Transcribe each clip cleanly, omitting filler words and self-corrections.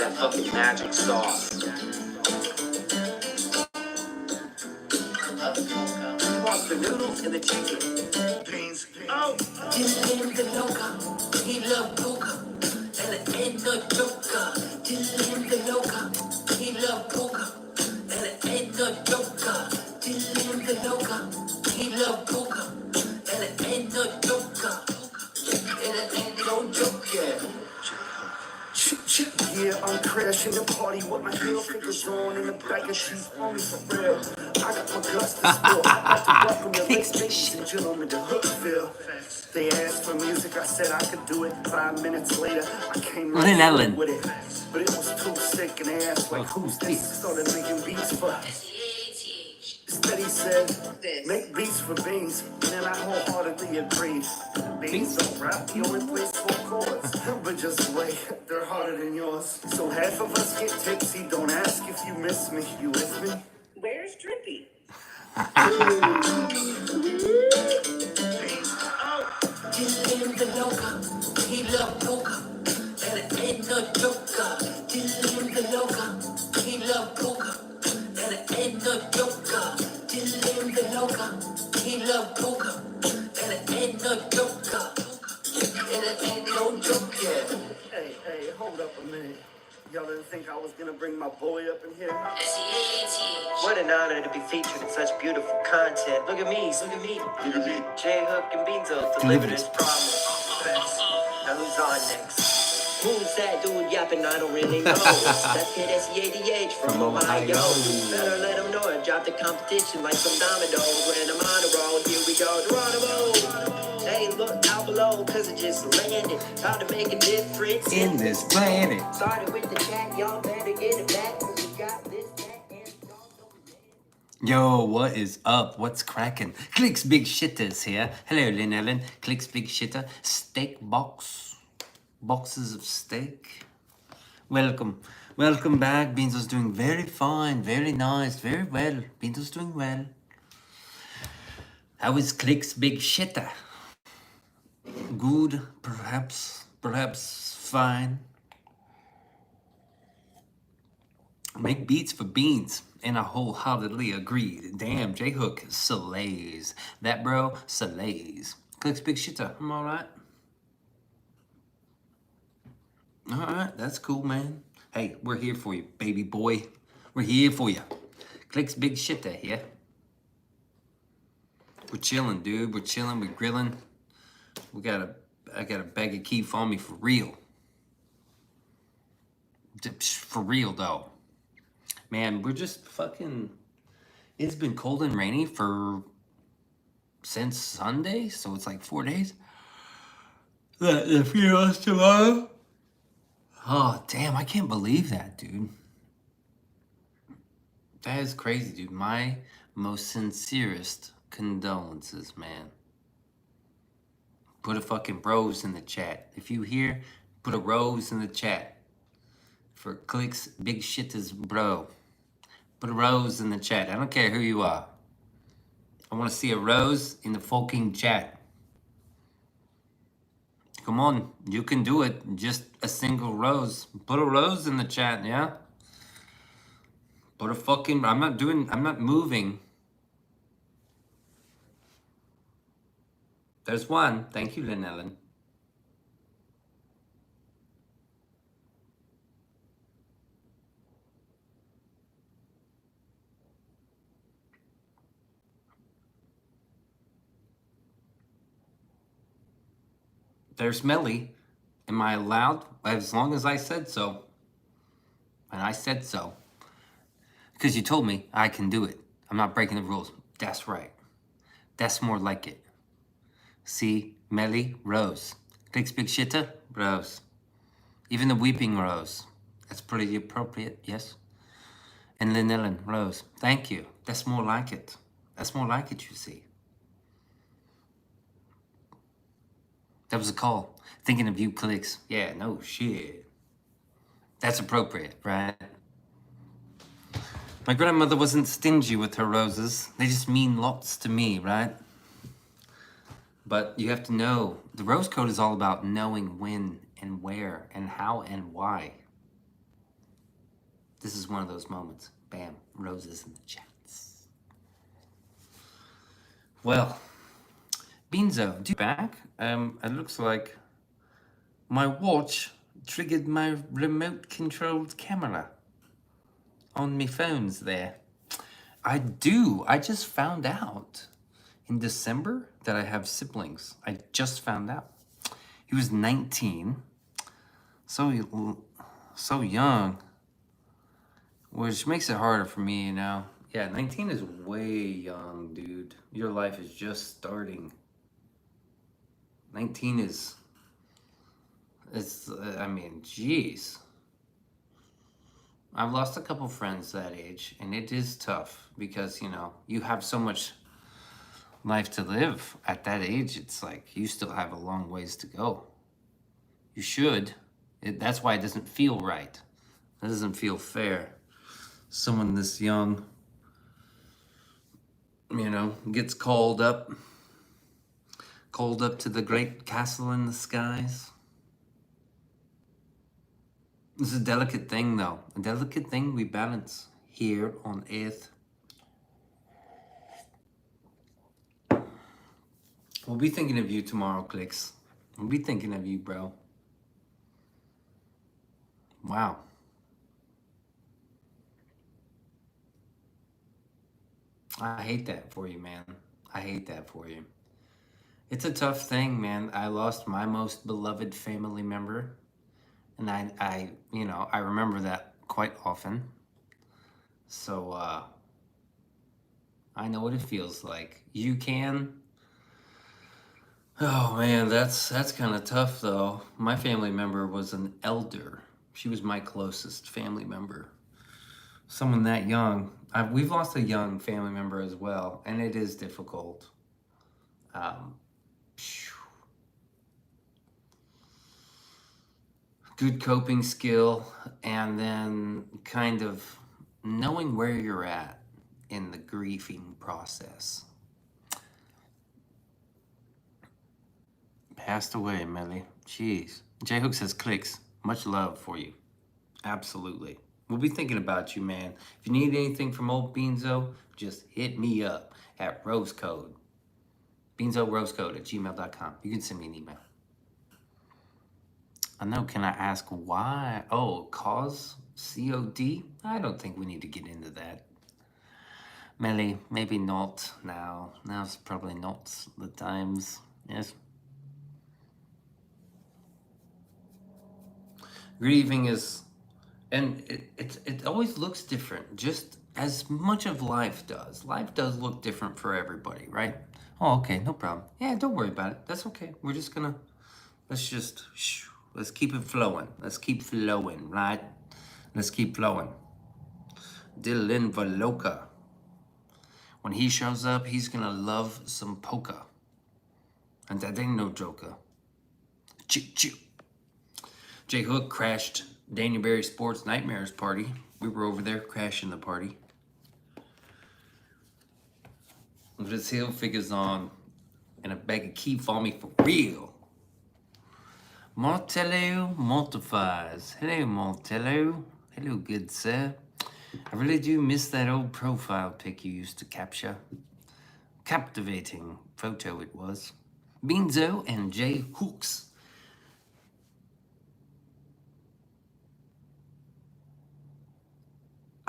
that fucking magic sauce. The noodles and the chicken. Beans. Oh! Dylan the loca, he love poker. And it ain't no joker. Dylan the loca, he love poker. And it ain't no joker. Dylan the loca, he love poker. And it ain't no joker. And it ain't no joker. Yeah, I'm crashing the party with my heel fingers on in the back and she's on me for real. I got my guts to spill. I got to welcome your ladies and gentlemen to Hookville. They asked for music, I said I could do it. 5 minutes later, I came right with it. But it was too sick and they asked like, who's this? Started making beats for Steady said, make beats for Beans. And then I wholeheartedly agreed. Beans don't rap, he only plays 4 chords. But just wait, they're harder than yours. So half of us get tipsy, don't ask if you miss me. You with me? Where's Drippy? Dylan the loca, he love poker. And it ain't no joker. Dylan the loca, he love poker. And it ain't no joker. Dylan the loca, he love poker. And it ain't no joker. And it ain't no joker. Hey, hold up a minute. Y'all didn't think I was gonna bring my boy up in here? What an honor to be featured in such beautiful content. Look at me. J Hook and Beanso deliver this promise. Now who's on next? Who's that dude yapping? I don't really know. That's kid SEADH from Ohio. Better let him know I dropped the competition like some dominoes. When I'm on a roll, here we go, Geronimo. Hey, look out below, cause it just landed. How to make a difference in this planet. Started with the chat, y'all better get it back. Cause we got this, that, and Yo, what is up? What's cracking? Clicks Big Shitters here. Hello, Lynn Ellen. Clicks Big Shitter. Steak box. Boxes of steak. Welcome. Welcome back. Beanso's doing very fine. Very nice. Very well. Beanso's doing well. How is Clicks Big Shitter? Good. Perhaps fine. Make beats for Beans. And I wholeheartedly agree. Damn, J Hook slays. That bro slays. Clicks Big Shitter. I'm alright. Alright, that's cool, man. Hey, we're here for you, baby boy. We're here for you. Clicks Big Shitter here. We're chilling, dude. We're chilling. We're grilling. I got a bag of keef on me for real. For real, though. Man, we're just fucking... It's been cold and rainy since Sunday, so it's like 4 days. The funeral's tomorrow. Oh, damn, I can't believe that, dude. That is crazy, dude. My most sincerest condolences, man. Put a fucking rose in the chat. If you hear, put a rose in the chat. For Clicks Big Shitters, bro. Put a rose in the chat. I don't care who you are. I want to see a rose in the fucking chat. Come on, you can do it. Just a single rose. Put a rose in the chat, yeah? Put a fucking... I'm not moving. There's one. Thank you, Lynn Ellen. There's Melly. Am I allowed? As long as I said so. And I said so. Because you told me I can do it. I'm not breaking the rules. That's right. That's more like it. See? Melly, Rose. Clicks Big Shitter, Rose. Even the Weeping Rose. That's pretty appropriate, yes? And Lynn Ellen, Rose. Thank you. That's more like it. That's more like it, you see. That was a call. Thinking of you, Clicks. Yeah, no shit. That's appropriate, right? My grandmother wasn't stingy with her roses. They just mean lots to me, right? But you have to know, the rose code is all about knowing when and where and how and why. This is one of those moments. Bam, roses in the chats. Well, Beanso, do you back? It looks like my watch triggered my remote-controlled camera on me phones there. I do. I just found out in December that I have siblings. I just found out. He was 19, so young, which makes it harder for me, you know. Yeah, 19 is way young, dude. Your life is just starting. 19 is, I mean, jeez. I've lost a couple friends that age, and it is tough because, you know, you have so much life to live at that age. It's like you still have a long ways to go. You should. That's why it doesn't feel right. It doesn't feel fair. Someone this young, you know, gets called up to the great castle in the skies. It's a delicate thing, though. A delicate thing we balance here on Earth. We'll be thinking of you tomorrow, Clicks. We'll be thinking of you, bro. Wow. I hate that for you, man. I hate that for you. It's a tough thing, man. I lost my most beloved family member. And I you know, I remember that quite often. So, I know what it feels like. You can. Oh man, that's kind of tough though. My family member was an elder. She was my closest family member. Someone that young. We've lost a young family member as well, and it is difficult. Good coping skill, and then kind of knowing where you're at in the grieving process. Passed away, Melly. Jeez. J Hook says, Clicks, much love for you. Absolutely. We'll be thinking about you, man. If you need anything from old Beanso, just hit me up at rosecode. BeansoRosecode@gmail.com. You can send me an email. I know, can I ask why? Oh, cause? COD? I don't think we need to get into that. Melly, maybe not now. Now's probably not the times. Yes. Grieving is, and it always looks different, just as much of life does. Life does look different for everybody, right? Oh, okay, no problem. Yeah, don't worry about it. That's okay. We're just gonna, let's keep it flowing. Let's keep flowing, right? Let's keep flowing. Dylan Valoka. When he shows up, he's gonna love some polka. And that ain't no joker. Choo. J Hook crashed Daniel Berry Sports Nightmares party. We were over there crashing the party. With his heel figures on and a bag of key for me for real. Martello Multifies. Hello, Martello. Hello, good sir. I really do miss that old profile pic you used to capture. Captivating photo it was. Beanso and J Hooks.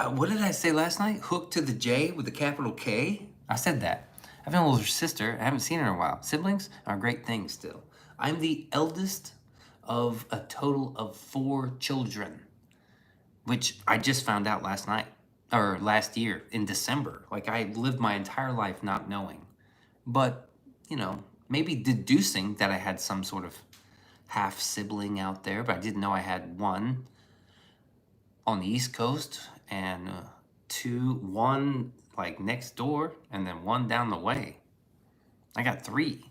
What did I say last night? Hook to the J with a capital K? I said that. I have an older sister. I haven't seen her in a while. Siblings are great things still. I'm the eldest of a total of 4 children, which I just found out last night, or last year in December. Like, I lived my entire life not knowing. But, you know, maybe deducing that I had some sort of half sibling out there, but I didn't know I had one on the East Coast and one like next door and then one down the way. I got 3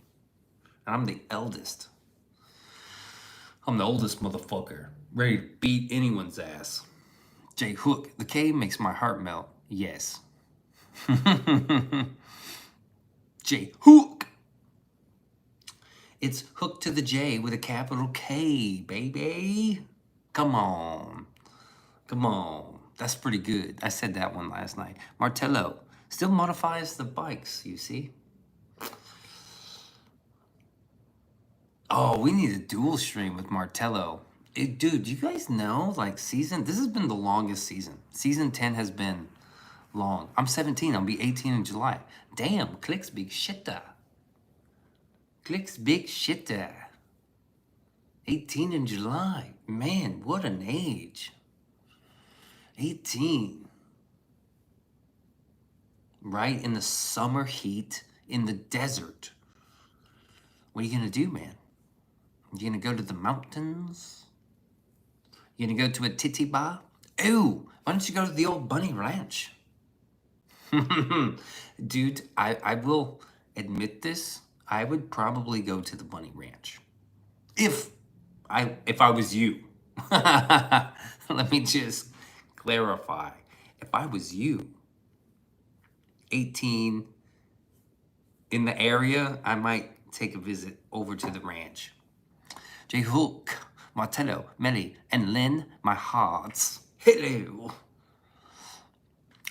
and I'm the eldest. I'm the oldest motherfucker, ready to beat anyone's ass. J Hook, the K makes my heart melt. Yes. J Hook. It's Hook to the J with a capital K, baby. Come on. Come on. That's pretty good. I said that one last night. Martello still modifies the bikes, you see. Oh, we need a dual stream with Martello. Dude, you guys know, like, this has been the longest season. Season 10 has been long. I'm 17. I'll be 18 in July. Damn, Clicks big shitter. Clicks big shitter. 18 in July. Man, what an age. 18. Right in the summer heat in the desert. What are you gonna do, man? You gonna go to the mountains? You gonna go to a titty bar? Ooh, why don't you go to the old bunny ranch? Dude, I will admit this. I would probably go to the bunny ranch. If I was you. Let me just clarify. If I was you, 18 in the area, I might take a visit over to the ranch. J Hook, Martello, Melly, and Lynn, my hearts. Hello.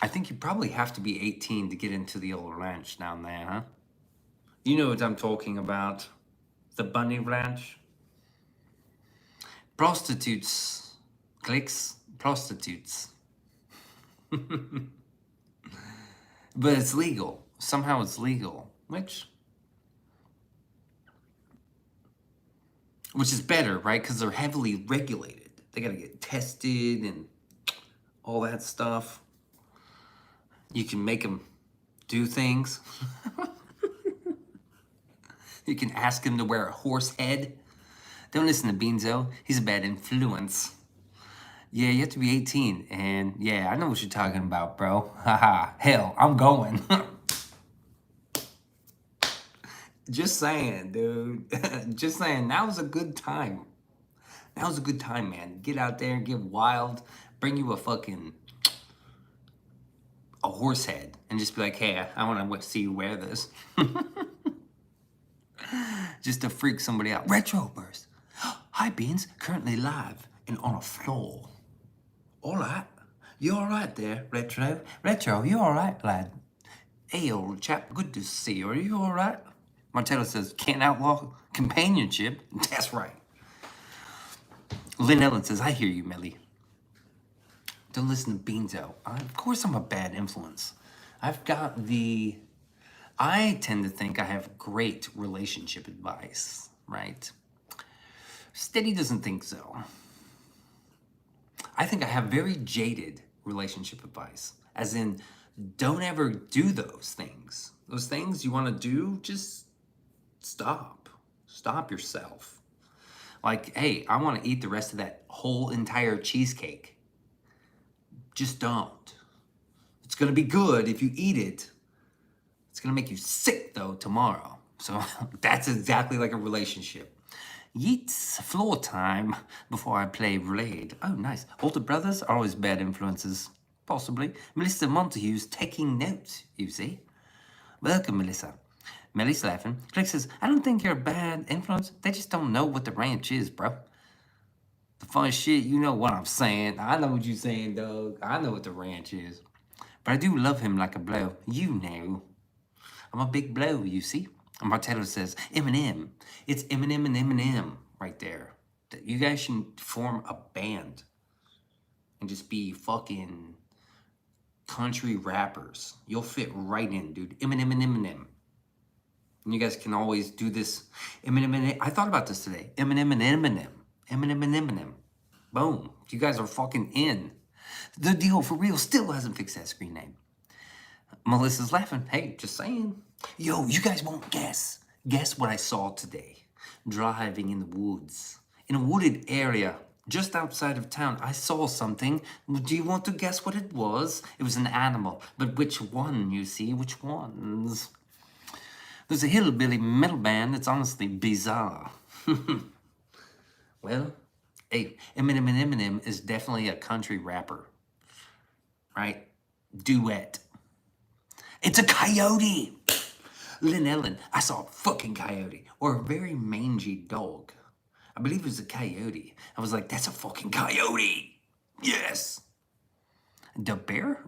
I think you probably have to be 18 to get into the old ranch down there, huh? You know what I'm talking about. The bunny ranch. Prostitutes. Clicks. Prostitutes. But it's legal. Somehow it's legal. Which is better, right? Because they're heavily regulated. They gotta get tested and all that stuff. You can make them do things. You can ask him to wear a horse head. Don't listen to Beanso. He's a bad influence. Yeah, you have to be 18. And yeah, I know what you're talking about, bro. Haha, hell, I'm going. Just saying, dude. Just saying, now's a good time. Now's a good time, man. Get out there and get wild. Bring you a horse head and just be like, hey, I want to see you wear this. Just to freak somebody out. Retro Burst. Hi, Beans. Currently live and on a floor. All right. You all right there, Retro? Retro, you all right, lad? Hey, old chap. Good to see you. Are you all right? Martello says, can't outlaw companionship. That's right. Lynn Ellen says, I hear you, Melly. Don't listen to Beanso. Of course I'm a bad influence. I tend to think I have great relationship advice, right? Steady doesn't think so. I think I have very jaded relationship advice. As in, don't ever do those things. Those things you want to do, just stop. Stop yourself. Like, hey, I want to eat the rest of that whole entire cheesecake. Just don't. It's going to be good if you eat it. It's going to make you sick, though, tomorrow. So that's exactly like a relationship. Yeets, floor time before I play Raid. Oh, nice. Older brothers are always bad influences. Possibly. Melissa Montague's taking notes, you see. Welcome, Melissa. Melly's laughing. Click says, I don't think you're a bad influence. They just don't know what the ranch is, bro. The fun shit, you know what I'm saying. I know what you're saying, dog. I know what the ranch is. But I do love him like a blow. You know. I'm a big blow, you see. And Martello says, Eminem. It's Eminem and Eminem right there. You guys should form a band and just be fucking country rappers. You'll fit right in, dude. Eminem and Eminem. And you guys can always do this. Eminem and I thought about this today. Eminem and Eminem. Eminem and Eminem. Boom. You guys are fucking in. The deal for real still hasn't fixed that screen name. Melissa's laughing. Hey, just saying. Yo, you guys won't guess. Guess what I saw today. Driving in the woods. In a wooded area just outside of town. I saw something. Do you want to guess what it was? It was an animal. But which one, you see? Which ones? There's a hillbilly metal band that's honestly bizarre. Well, hey, Eminem and Eminem is definitely a country rapper. Right? Duet. It's a coyote! Lynn Ellen, I saw a fucking coyote. Or a very mangy dog. I believe it was a coyote. I was like, that's a fucking coyote! Yes! The bear?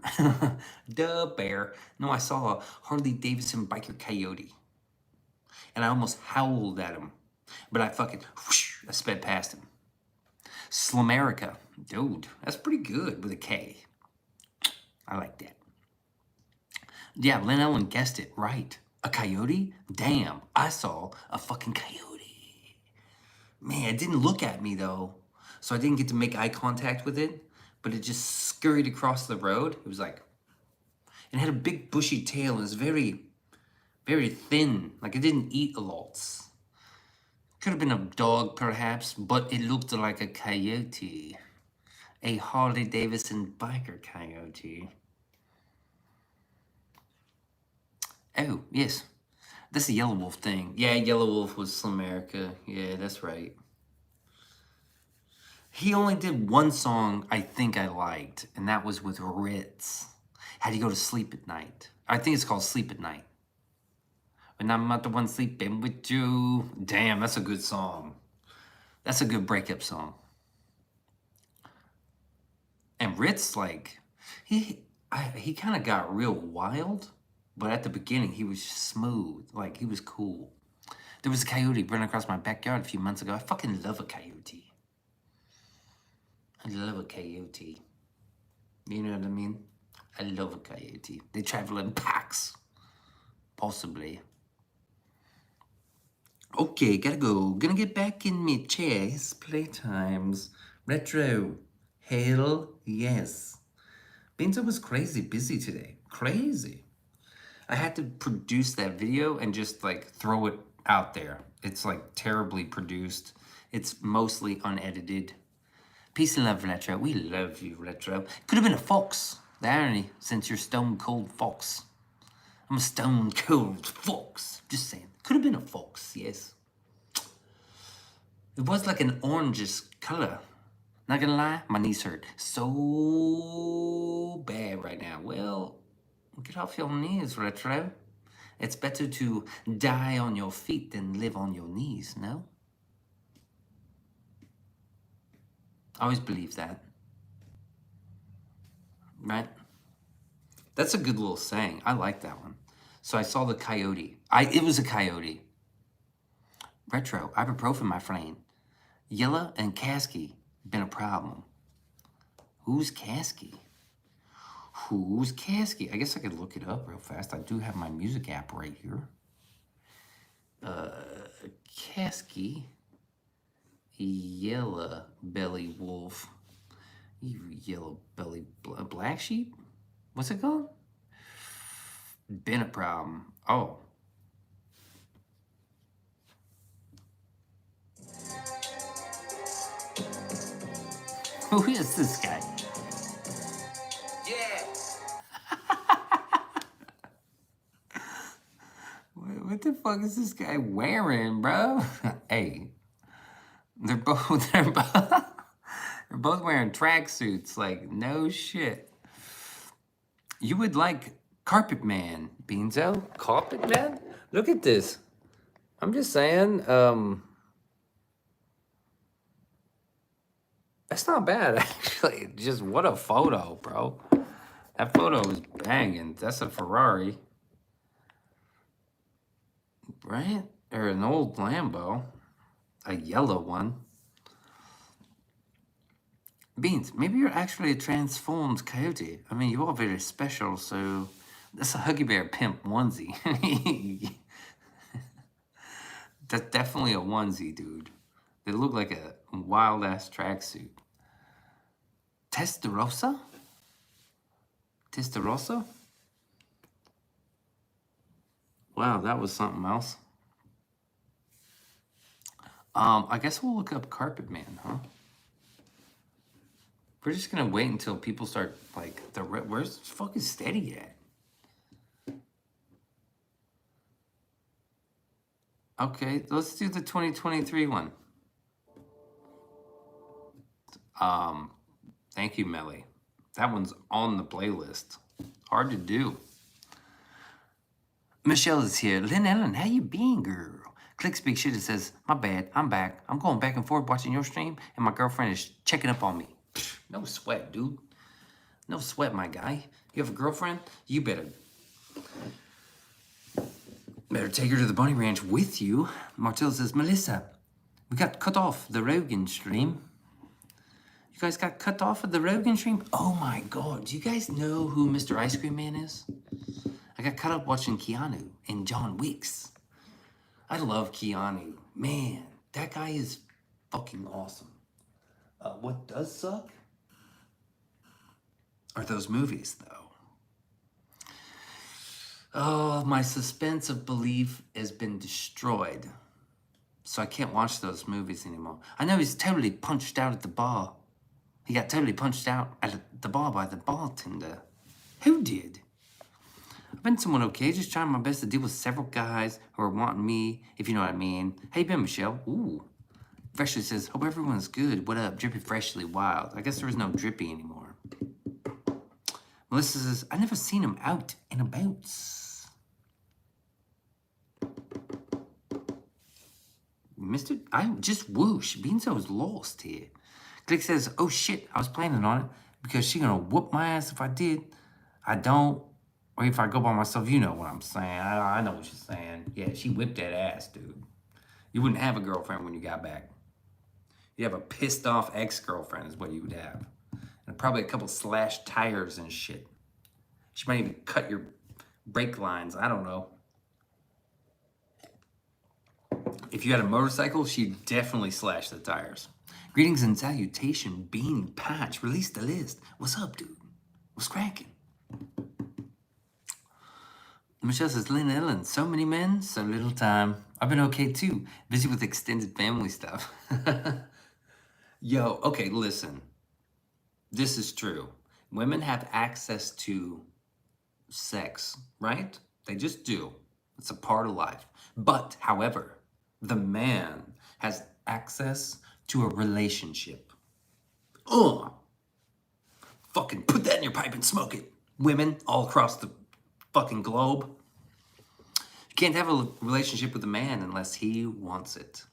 The bear. No, I saw a Harley Davidson biker coyote. And I almost howled at him. But I fucking, whoosh, I sped past him. Slamerica. Dude, that's pretty good with a K. I like that. Yeah, Lynn Ellen guessed it right. A coyote? Damn, I saw a fucking coyote. Man, it didn't look at me though. So I didn't get to make eye contact with it. But it just scurried across the road. It was like, it had a big bushy tail and it was very, very thin. Like it didn't eat a lot. Could have been a dog perhaps, but it looked like a coyote. A Harley Davidson biker coyote. Oh, yes. That's a Yellow Wolf thing. Yeah, Yellow Wolf was Slamerica. Yeah, that's right. He only did one song I think I liked, and that was with Ritz. How do you go to sleep at night? I think it's called Sleep at Night. When I'm not the one sleeping with you. Damn, that's a good song. That's a good breakup song. And Ritz, like, he kind of got real wild, but at the beginning he was smooth. Like, he was cool. There was a coyote running across my backyard a few months ago. I fucking love a coyote. I love a coyote. You know what I mean? I love a coyote. They travel in packs. Possibly. Okay, gotta go. Gonna get back in me chair. It's playtimes. Retro. Hell yes. Beanso was crazy busy today. Crazy. I had to produce that video and just like throw it out there. It's like terribly produced. It's mostly unedited. Peace and love, Retro. We love you, Retro. Could have been a fox. The irony, since you're stone cold fox. I'm a stone cold fox. Just saying. Could have been a fox, yes. It was like an orangish color. Not gonna lie, my knees hurt so bad right now. Well, get off your knees, Retro. It's better to die on your feet than live on your knees, no? I always believe that. Right? That's a good little saying. I like that one. So I saw the coyote. It was a coyote. Retro, ibuprofen, my friend. Yella and Casky been a problem. Who's Casky? Who's Casky? I guess I could look it up real fast. I do have my music app right here. Casky. Yellow belly wolf. You yellow belly black sheep? What's it called? Been a problem. Oh. Who is this guy? Yeah. What the fuck is this guy wearing, bro? Hey, they're both wearing tracksuits. Like, no shit. You would like Carpet Man, Beanso. Carpet Man? Look at this. I'm just saying, that's not bad, actually. Just what a photo, bro. That photo is banging. That's a Ferrari. Right? Or an old Lambo. A yellow one. Beans, maybe you're actually a transformed coyote. I mean, you are very special, so that's a Huggy Bear pimp onesie. That's definitely a onesie, dude. They look like a wild-ass tracksuit. Testarossa? Testarossa? Wow, that was something else. I guess we'll look up Carpet Man, huh? We're just gonna wait until people start, like, where's fucking Steady at? Okay, let's do the 2023 one. Thank you, Melly. That one's on the playlist. Hard to do. Michelle is here. Lynn Ellen, how you been, girl? Click Speak Shit, it says, my bad, I'm back. I'm going back and forth watching your stream, and my girlfriend is checking up on me. No sweat, dude. No sweat, my guy. You have a girlfriend? You better take her to the bunny ranch with you. Martell says, Melissa, we got cut off the Rogan stream. You guys got cut off of the Rogan stream? Oh my God, do you guys know who Mr. Ice Cream Man is? I got caught up watching Keanu and John Wicks. I love Keanu. Man, that guy is fucking awesome. What does suck are those movies, though. Oh, my suspense of belief has been destroyed. So I can't watch those movies anymore. I know he's totally punched out at the bar. He got totally punched out at the bar by the bartender. Who did? I've been someone okay, just trying my best to deal with several guys who are wanting me, if you know what I mean. How you been, Michelle? Ooh. Freshly says, hope everyone's good. What up? Drippy Freshly Wild. I guess there is no Drippy anymore. Melissa says, I've never seen him out and about. I just whoosh. Beanso is lost here. Click says, oh shit, I was planning on it because she gonna whoop my ass if I did. I don't. Or if I go by myself, you know what I'm saying. I know what you're saying. Yeah, she whipped that ass, dude. You wouldn't have a girlfriend when you got back. You have a pissed off ex-girlfriend is what you would have. And probably a couple slashed tires and shit. She might even cut your brake lines. I don't know. If you had a motorcycle, she'd definitely slash the tires. Greetings and salutation, Bean Patch. Release the list. What's up, dude? What's cracking? Michelle says, Lynn Ellen, so many men, so little time. I've been okay too. Busy with extended family stuff. Yo, okay, listen. This is true. Women have access to sex, right? They just do. It's a part of life. But, however, the man has access to a relationship. Ugh. Fucking put that in your pipe and smoke it. Women all across the fucking globe. You can't have a relationship with a man unless he wants it.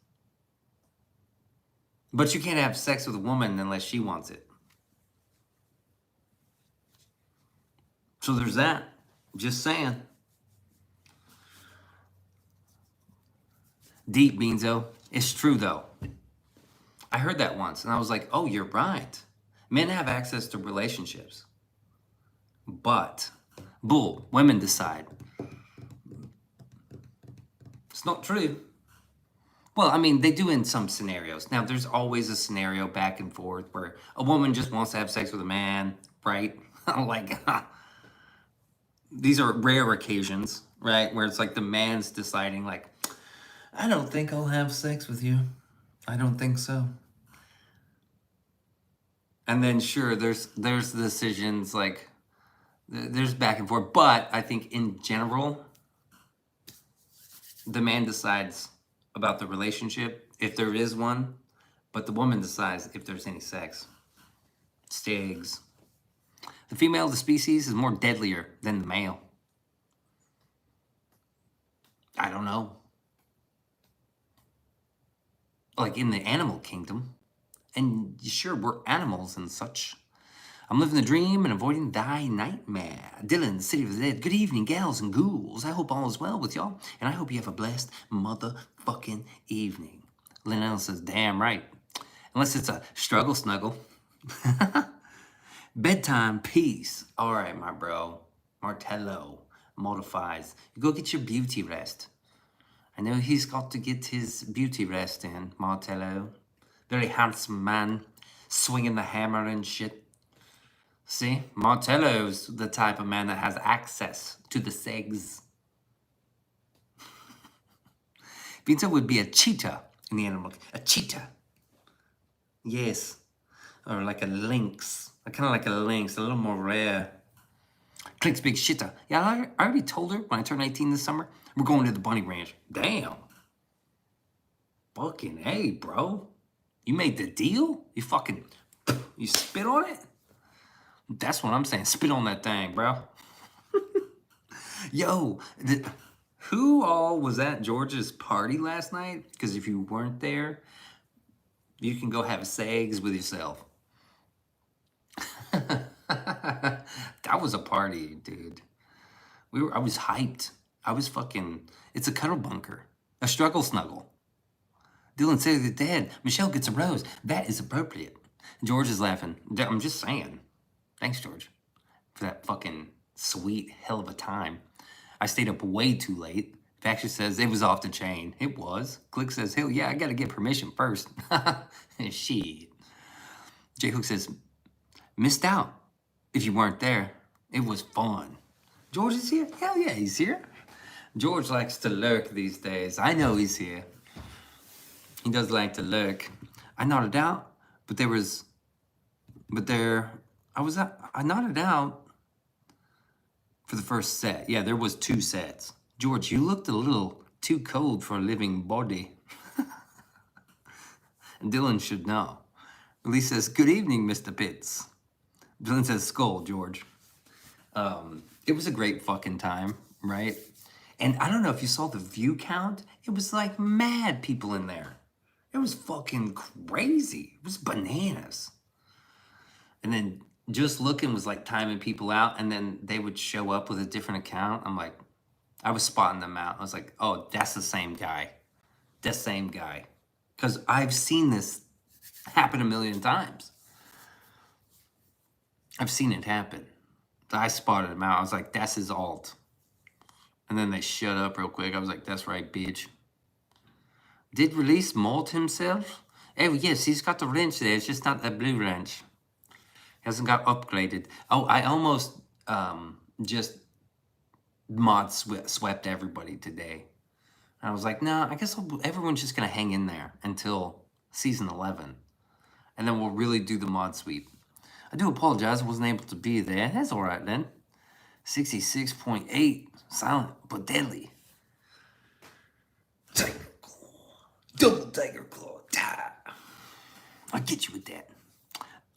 But you can't have sex with a woman unless she wants it. So there's that. Just saying. Deep, Beanzo. It's true, though. I heard that once, and I was like, oh, you're right. Men have access to relationships. But, bull, women decide. It's not true. Well, I mean, they do in some scenarios. Now, there's always a scenario back and forth where a woman just wants to have sex with a man, right? Like, these are rare occasions, right? Where it's like the man's deciding, like, I don't think I'll have sex with you. I don't think so. And then, sure, there's decisions, like, there's back and forth. But I think in general, the man decides about the relationship, if there is one, but the woman decides if there's any sex. Stags. The female of the species is more deadlier than the male. I don't know. Like in the animal kingdom. And sure, we're animals and such. I'm living the dream and avoiding thy nightmare. Dylan, City of the Dead. Good evening, gals and ghouls. I hope all is well with y'all, and I hope you have a blessed motherfucking evening. Linnell says, damn right. Unless it's a struggle snuggle. Bedtime, peace. All right, my bro. Martello modifies. You go get your beauty rest. I know he's got to get his beauty rest in, Martello. Very handsome man, swinging the hammer and shit. See, Martello's the type of man that has access to the segs. Beanso would be a cheetah in the animal. A cheetah. Yes. Or like a lynx. Kind of like a lynx, a little more rare. Click's big shitter. Yeah, I already told her when I turn 18 this summer, we're going to the bunny ranch. Damn. Fucking hey, bro. You made the deal? You fucking, you spit on it? That's what I'm saying. Spit on that thing, bro. Yo, who all was at George's party last night? Because if you weren't there, you can go have segs with yourself. I was a party, dude. I was hyped. I was fucking, it's a cuddle bunker. A struggle snuggle. Dylan says, Dad, Michelle gets a rose. That is appropriate. George is laughing. I'm just saying. Thanks, George, for that fucking sweet hell of a time. I stayed up way too late. Faction says it was off the chain. It was. Click says, hell yeah, I gotta get permission first. Shit. J Hook says, missed out if you weren't there. It was fun. George is here? Hell yeah, he's here. George likes to lurk these days. I know he's here. He does like to lurk. I nodded out, but I nodded out for the first set. Yeah, there was 2 sets. George, you looked a little too cold for a living body. And Dylan should know. Elise says, good evening, Mr. Pitts. Dylan says, skull, George. It was a great fucking time, right? And I don't know if you saw the view count. It was like mad people in there. It was fucking crazy. It was bananas. And then just looking was like timing people out, and then they would show up with a different account. I'm like, I was spotting them out. I was like, oh, that's the same guy. The same guy. Because I've seen this happen a million times. I've seen it happen. I spotted him out. I was like, that's his alt. And then they shut up real quick. I was like, that's right, bitch. Did Release mold himself? Oh, yes, he's got the wrench there. It's just not that blue wrench. Hasn't got upgraded. Oh, I almost just swept everybody today. And I was like, nah, I guess everyone's just going to hang in there until season 11. And then we'll really do the mod sweep. I do apologize. I wasn't able to be there. That's all right then. 66.8. Silent but deadly. Tiger Claw. Double Tiger Claw. Die. I'll get you with that.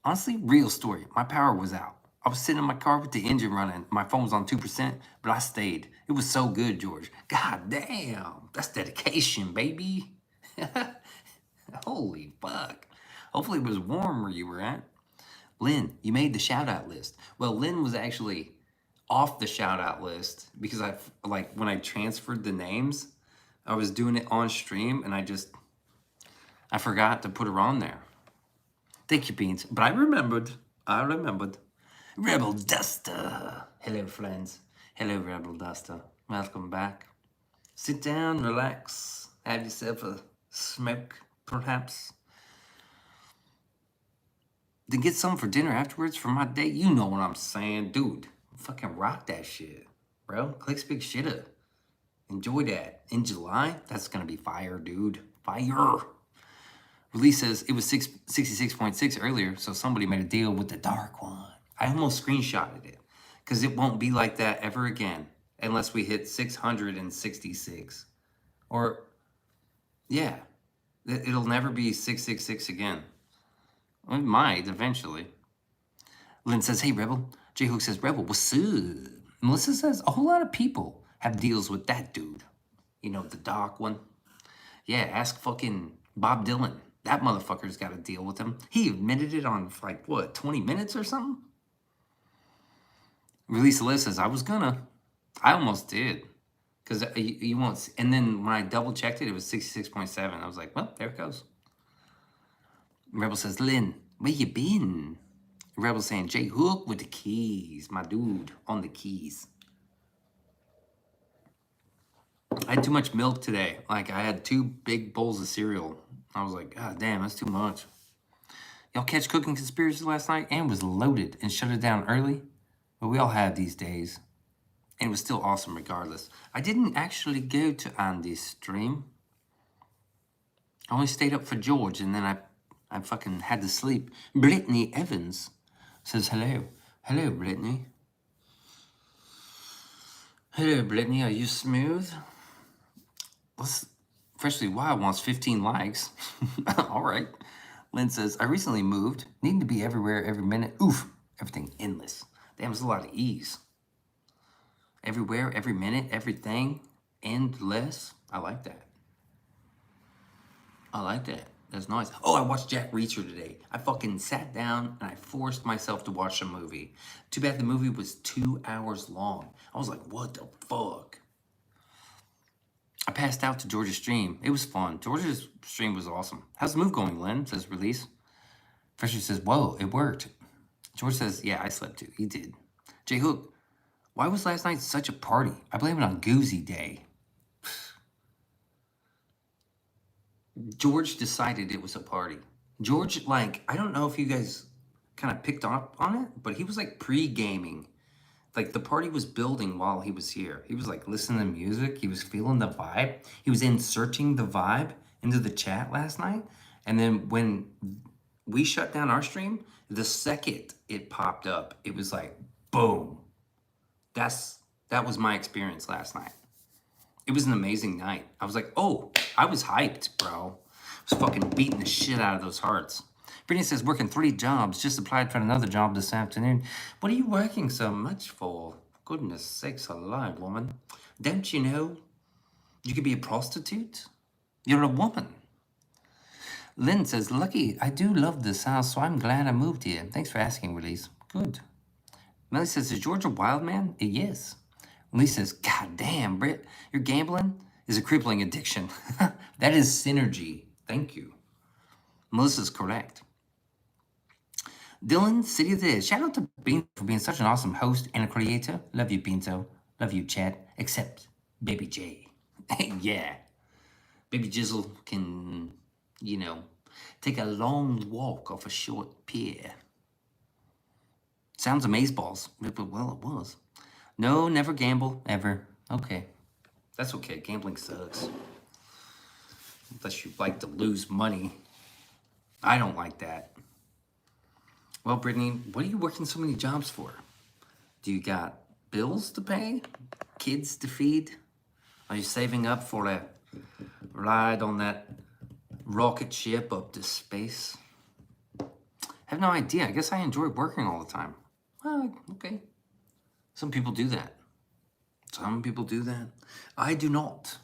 Honestly, real story. My power was out. I was sitting in my car with the engine running. My phone was on 2%, but I stayed. It was so good, George. God damn. That's dedication, baby. Holy fuck. Hopefully it was warm where you were at. Lynn, you made the shout-out list. Well, Lynn was actually off the shout-out list because when I transferred the names, I was doing it on stream and I forgot to put her on there. Thank you, Beans. But I remembered. Rebel Duster. Hello, friends. Hello, Rebel Duster. Welcome back. Sit down, relax, have yourself a smoke, perhaps. Then get some for dinner afterwards for my date. You know what I'm saying, dude. Fucking rock that shit, bro. Click's big shitter. Enjoy that. In July, that's gonna be fire, dude. Fire. Release says it was 66.6 earlier, so somebody made a deal with the dark one. I almost screenshotted it because it won't be like that ever again unless we hit 666. Or, yeah, it'll never be 666 again. It might eventually. Lynn says, hey, Rebel. J-Hook says, Rebel, what's up? Melissa says, a whole lot of people have deals with that dude. You know, the dark one. Yeah, ask fucking Bob Dylan. That motherfucker's got to deal with him. He admitted it on, like, what, 20 minutes or something? Release Liz says, I was gonna. I almost did. Because you won't see. And then when I double checked it, it was 66.7. I was like, well, there it goes. Rebel says, Lynn, where you been? Rebel saying, J-Hook with the keys. My dude on the keys. I had too much milk today. Like, I had 2 big bowls of cereal. I was like, God damn, that's too much. Y'all catch Cooking Conspiracy last night? And was loaded and shut it down early. But we all have these days. And it was still awesome regardless. I didn't actually go to Andy's stream. I only stayed up for George, and then I fucking had to sleep. Brittany Evans says hello. Hello, Brittany. Hello, Brittany. Are you smooth? Freshly Wild wants 15 likes. All right. Lynn says, I recently moved. Needing to be everywhere every minute. Oof. Everything endless. Damn, there's a lot of ease. Everywhere, every minute, everything, endless. I like that. I like that. That's nice. Oh, I watched Jack Reacher today. I fucking sat down and I forced myself to watch a movie. Too bad the movie was 2 hours long. I was like, what the fuck? I passed out to Georgia's stream. It was fun. Georgia's stream was awesome. How's the move going, Lynn? Says Release. Fresher says, whoa, it worked. George says, yeah, I slept too. He did. J Hook, why was last night such a party? I blame it on Goozy Day. George decided it was a party. George, like, I don't know if you guys kind of picked up on it, but he was like pre-gaming. Like the party was building while he was here. He was like listening to music. He was feeling the vibe. He was inserting the vibe into the chat last night. And then when we shut down our stream, the second it popped up, it was like, boom. That was my experience last night. It was an amazing night. I was like, oh, I was hyped, bro. I was fucking beating the shit out of those hearts. Brittany says, working 3 jobs. Just applied for another job this afternoon. What are you working so much for? Goodness sakes alive, woman. Don't you know you could be a prostitute? You're a woman. Lynn says, lucky, I do love this house, so I'm glad I moved here. Thanks for asking, Release. Good. Melly says, is George a wild man? Yes. Lee says, God damn, Britt, your gambling is a crippling addiction. That is synergy. Thank you. Melissa's correct. Dylan, City of the shout out to Bean for being such an awesome host and a creator. Love you, Beanso. Love you, Chad. Except Baby J. Yeah. Baby Jizzle can, you know, take a long walk off a short pier. Sounds amazeballs. Well, it was. No, never gamble, ever. Okay. That's okay. Gambling sucks. Unless you like to lose money. I don't like that. Well, Brittany, what are you working so many jobs for? Do you got bills to pay? Kids to feed? Are you saving up for a ride on that rocket ship up to space? I have no idea. I guess I enjoy working all the time. Well, okay. Some people do that. Some people do that. I do not.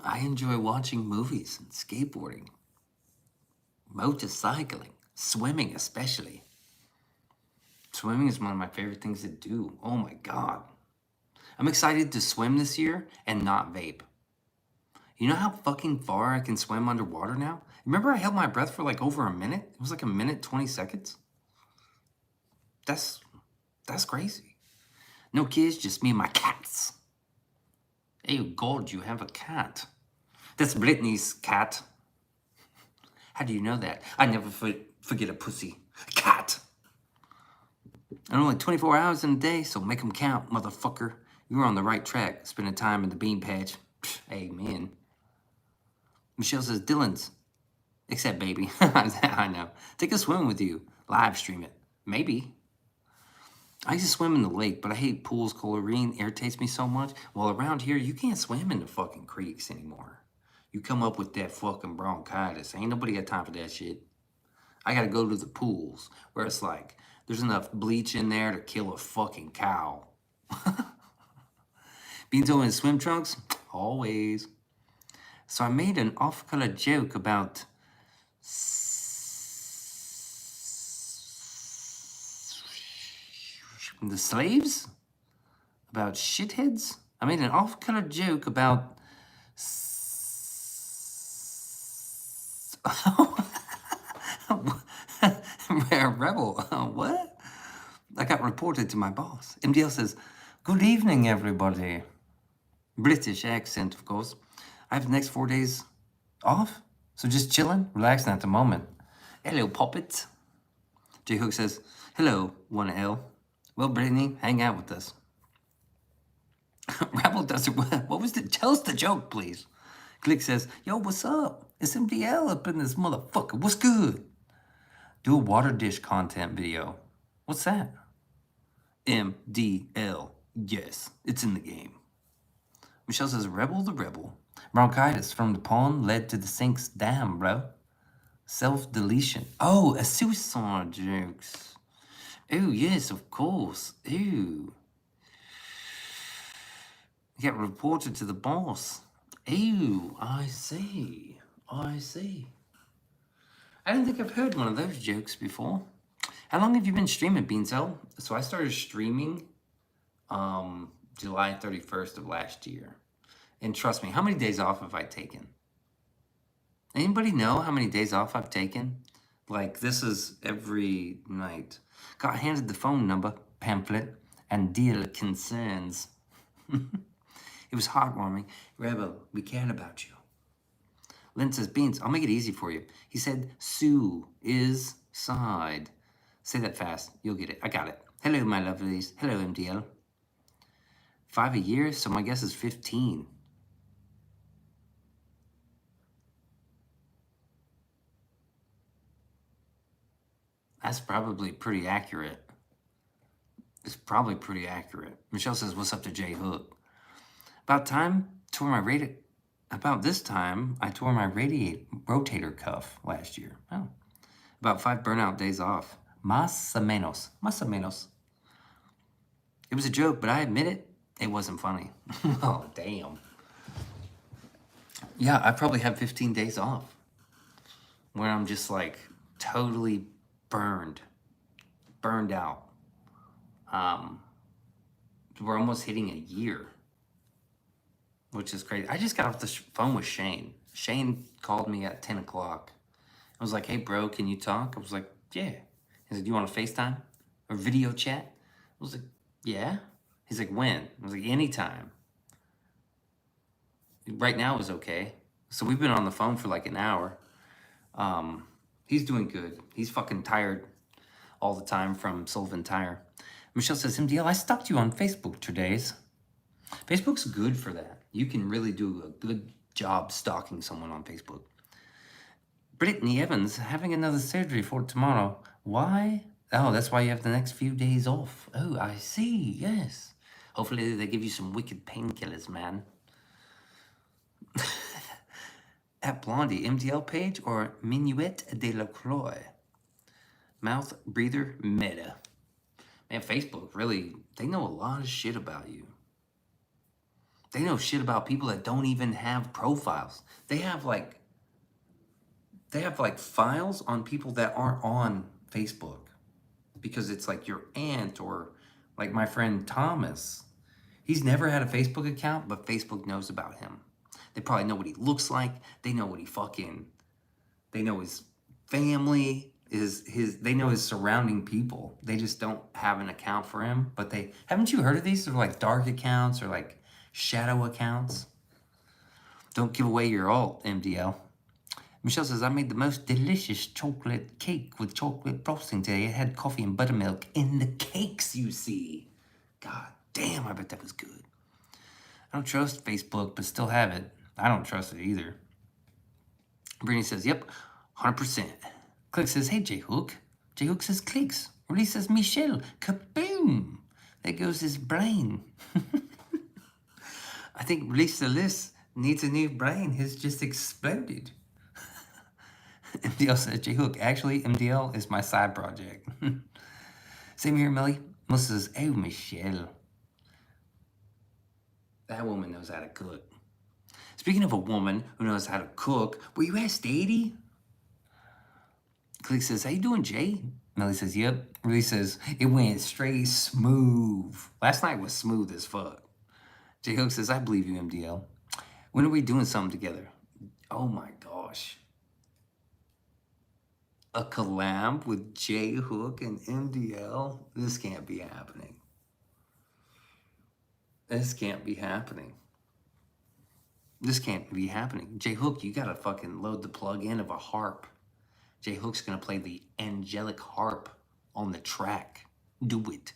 I enjoy watching movies and skateboarding, motorcycling, swimming especially. Swimming is one of my favorite things to do. Oh my God. I'm excited to swim this year and not vape. You know how fucking far I can swim underwater now? Remember I held my breath for like over a minute? It was like a minute, 20 seconds. That's crazy. No kids, just me and my cats. Hey, God, you have a cat. That's Brittany's cat. How do you know that? I never forget a pussy. Cat. And only 24 hours in a day, so make them count, motherfucker. You were on the right track, spending time in the bean patch. Amen. Michelle says, Dylan's. Except baby. I know. Take a swim with you. Live stream it. Maybe. I used to swim in the lake, but I hate pools. Chlorine irritates me so much. Well, around here, you can't swim in the fucking creeks anymore. You come up with that fucking bronchitis. Ain't nobody got time for that shit. I gotta go to the pools where it's like, there's enough bleach in there to kill a fucking cow. Beanso in swim trunks? Always. So I made an off-color joke about the slaves? About shitheads? I made an off-color joke about Rebel. What? I got reported to my boss. MDL says, good evening, everybody. British accent, of course. I have the next 4 days off, so just chilling, relaxing at the moment. Hello, Poppet. J Hook says, hello, 1L. Well, Brittany, hang out with us. Rebel does it. What was the? Tell us the joke, please. Click says, yo, what's up? It's MDL up in this motherfucker. What's good? Do a water dish content video. What's that? MDL. Yes, it's in the game. Michelle says, Rebel the Rebel. Bronchitis from the pond led to the sink's dam, bro. Self-deletion. Oh, a suicide jokes. Oh, yes, of course. Ooh. Get reported to the boss. Ew, I see. I see. I don't think I've heard one of those jokes before. How long have you been streaming, Beanso? So I started streaming July 31st of last year. And trust me, how many days off have I taken? Anybody know how many days off I've taken? Like, this is every night. Got handed the phone number, pamphlet, and deal concerns. It was heartwarming. Rebel, we cared about you. Lynn says, Beans, I'll make it easy for you. He said, Sue is side. Say that fast. You'll get it. I got it. Hello, my lovelies. Hello, MDL. 5 a year, so my guess is 15. That's probably pretty accurate. It's probably pretty accurate. Michelle says, what's up to J Hook? About this time, I tore my rotator cuff last year. Oh. About 5 burnout days off. Más o menos. Más o menos. It was a joke, but I admit it wasn't funny. Oh, damn. Yeah, I probably have 15 days off where I'm just like totally burned out. We're almost hitting a year, which is crazy. I just got off the phone with Shane. Shane called me at 10 o'clock. I was like, hey, bro, can you talk? I was like, yeah. He said, do you want to FaceTime or video chat? I was like, yeah. He's like, when? I was like, anytime. Right now is okay. So we've been on the phone for like an hour. He's doing good. He's fucking tired all the time from Sylvan Tire. Michelle says, MDL, I stalked you on Facebook today. Facebook's good for that. You can really do a good job stalking someone on Facebook. Brittany Evans, having another surgery for tomorrow. Why? Oh, that's why you have the next few days off. Oh, I see, yes. Hopefully they give you some wicked painkillers, man. At Blondie, MDL page or Minuet de la Croix? Mouth breather meta. Man, Facebook, really, they know a lot of shit about you. They know shit about people that don't even have profiles. They have like files on people that aren't on Facebook because it's like your aunt or like my friend Thomas. He's never had a Facebook account, but Facebook knows about him. They probably know what he looks like. They know what they know his family, they know his surrounding people. They just don't have an account for him, but haven't you heard of these? They're like dark accounts or like shadow accounts. Don't give away your alt, MDL. Michelle says, I made the most delicious chocolate cake with chocolate frosting today. It had coffee and buttermilk in the cakes, you see. God damn, I bet that was good. I don't trust Facebook, but still have it. I don't trust it either. Brittany says, yep, 100%. Click says, hey, J-Hook. J-Hook says, clicks. Release says, Michelle. Kaboom. There goes his brain. I think Release the List needs a new brain. His just exploded. MDL says, J-Hook, actually, MDL is my side project. Same here, Millie. Melissa says, oh, Michelle. That woman knows how to cook. Speaking of a woman who knows how to cook, were you at Stady? Click says, how you doing, Jay? Millie says, yep. Really says, it went straight smooth. Last night was smooth as fuck. J-Hook says, I believe you, MDL. When are we doing something together? Oh my gosh. A collab with J-Hook and MDL? This can't be happening. This can't be happening. This can't be happening. J-Hook, you gotta fucking load the plug-in of a harp. J-Hook's gonna play the angelic harp on the track. Do it.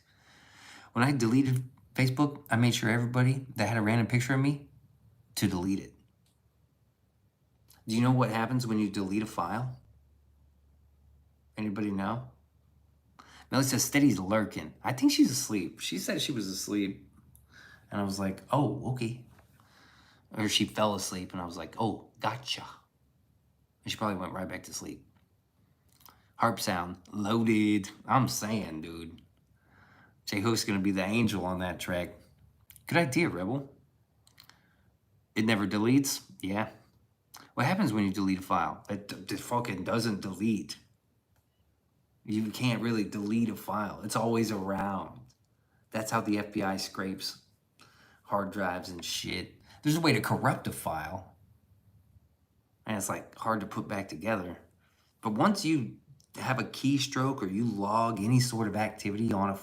When I deleted Facebook, I made sure everybody that had a random picture of me to delete it. Do you know what happens when you delete a file? Anybody know? Melly says, Steady's lurking. I think she's asleep. She said she was asleep. And I was like, oh, okay. Or she fell asleep, and I was like, oh, gotcha. And she probably went right back to sleep. Harp sound, loaded. I'm saying, dude. J-Hook's gonna be the angel on that track. Good idea, Rebel. It never deletes? Yeah. What happens when you delete a file? It fucking doesn't delete. You can't really delete a file. It's always around. That's how the FBI scrapes hard drives and shit. There's a way to corrupt a file. And it's like hard to put back together. But once you have a keystroke or you log any sort of activity on a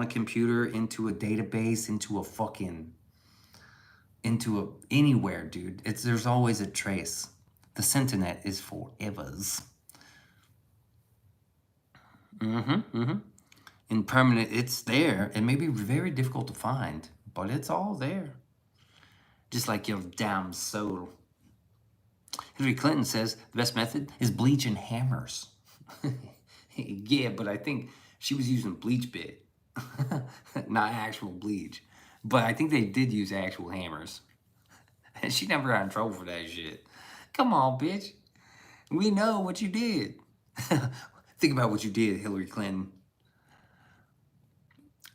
computer, into a database, anywhere, dude. There's always a trace. The Sentinel is forevers. In permanent, it's there. It may be very difficult to find, but it's all there. Just like your damn soul. Hillary Clinton says the best method is bleach and hammers. Yeah, but I think she was using bleach bit, not actual bleach. But I think they did use actual hammers. And she never got in trouble for that shit. Come on, bitch. We know what you did. Think about what you did, Hillary Clinton.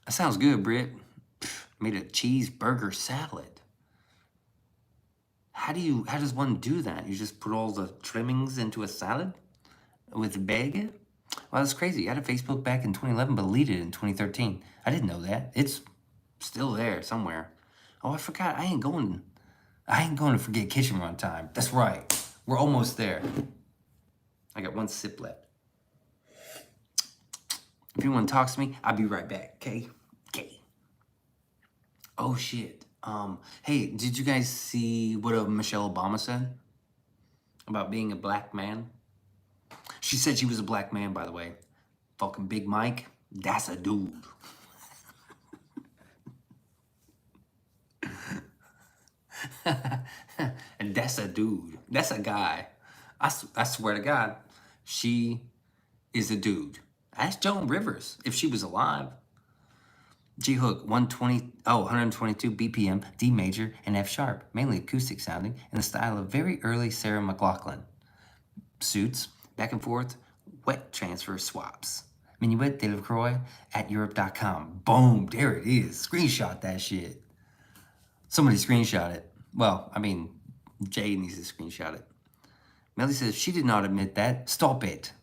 That sounds good, Britt. Made a cheeseburger salad. How does one do that? You just put all the trimmings into a salad with bacon? Well, that's crazy. I had a Facebook back in 2011, but deleted it in 2013. I didn't know that. It's still there somewhere. Oh, I forgot. I ain't going to forget kitchen run time. That's right. We're almost there. I got one sip left. If anyone talks to me, I'll be right back. Okay. Oh shit. Hey, did you guys see what Michelle Obama said about being a black man? She said she was a black man, by the way. Fucking Big Mike, that's a dude. And that's a dude. That's a guy. I swear to God, she is a dude. Ask Joan Rivers if she was alive. G hook 122 BPM, D major, and F sharp, mainly acoustic sounding, in the style of very early Sarah McLachlan. Suits, back and forth, wet transfer swaps. Minuet de la Croix at Europe.com. Boom, there it is. Screenshot that shit. Somebody screenshot it. Well, I mean, Jay needs to screenshot it. Melly says she did not admit that. Stop it.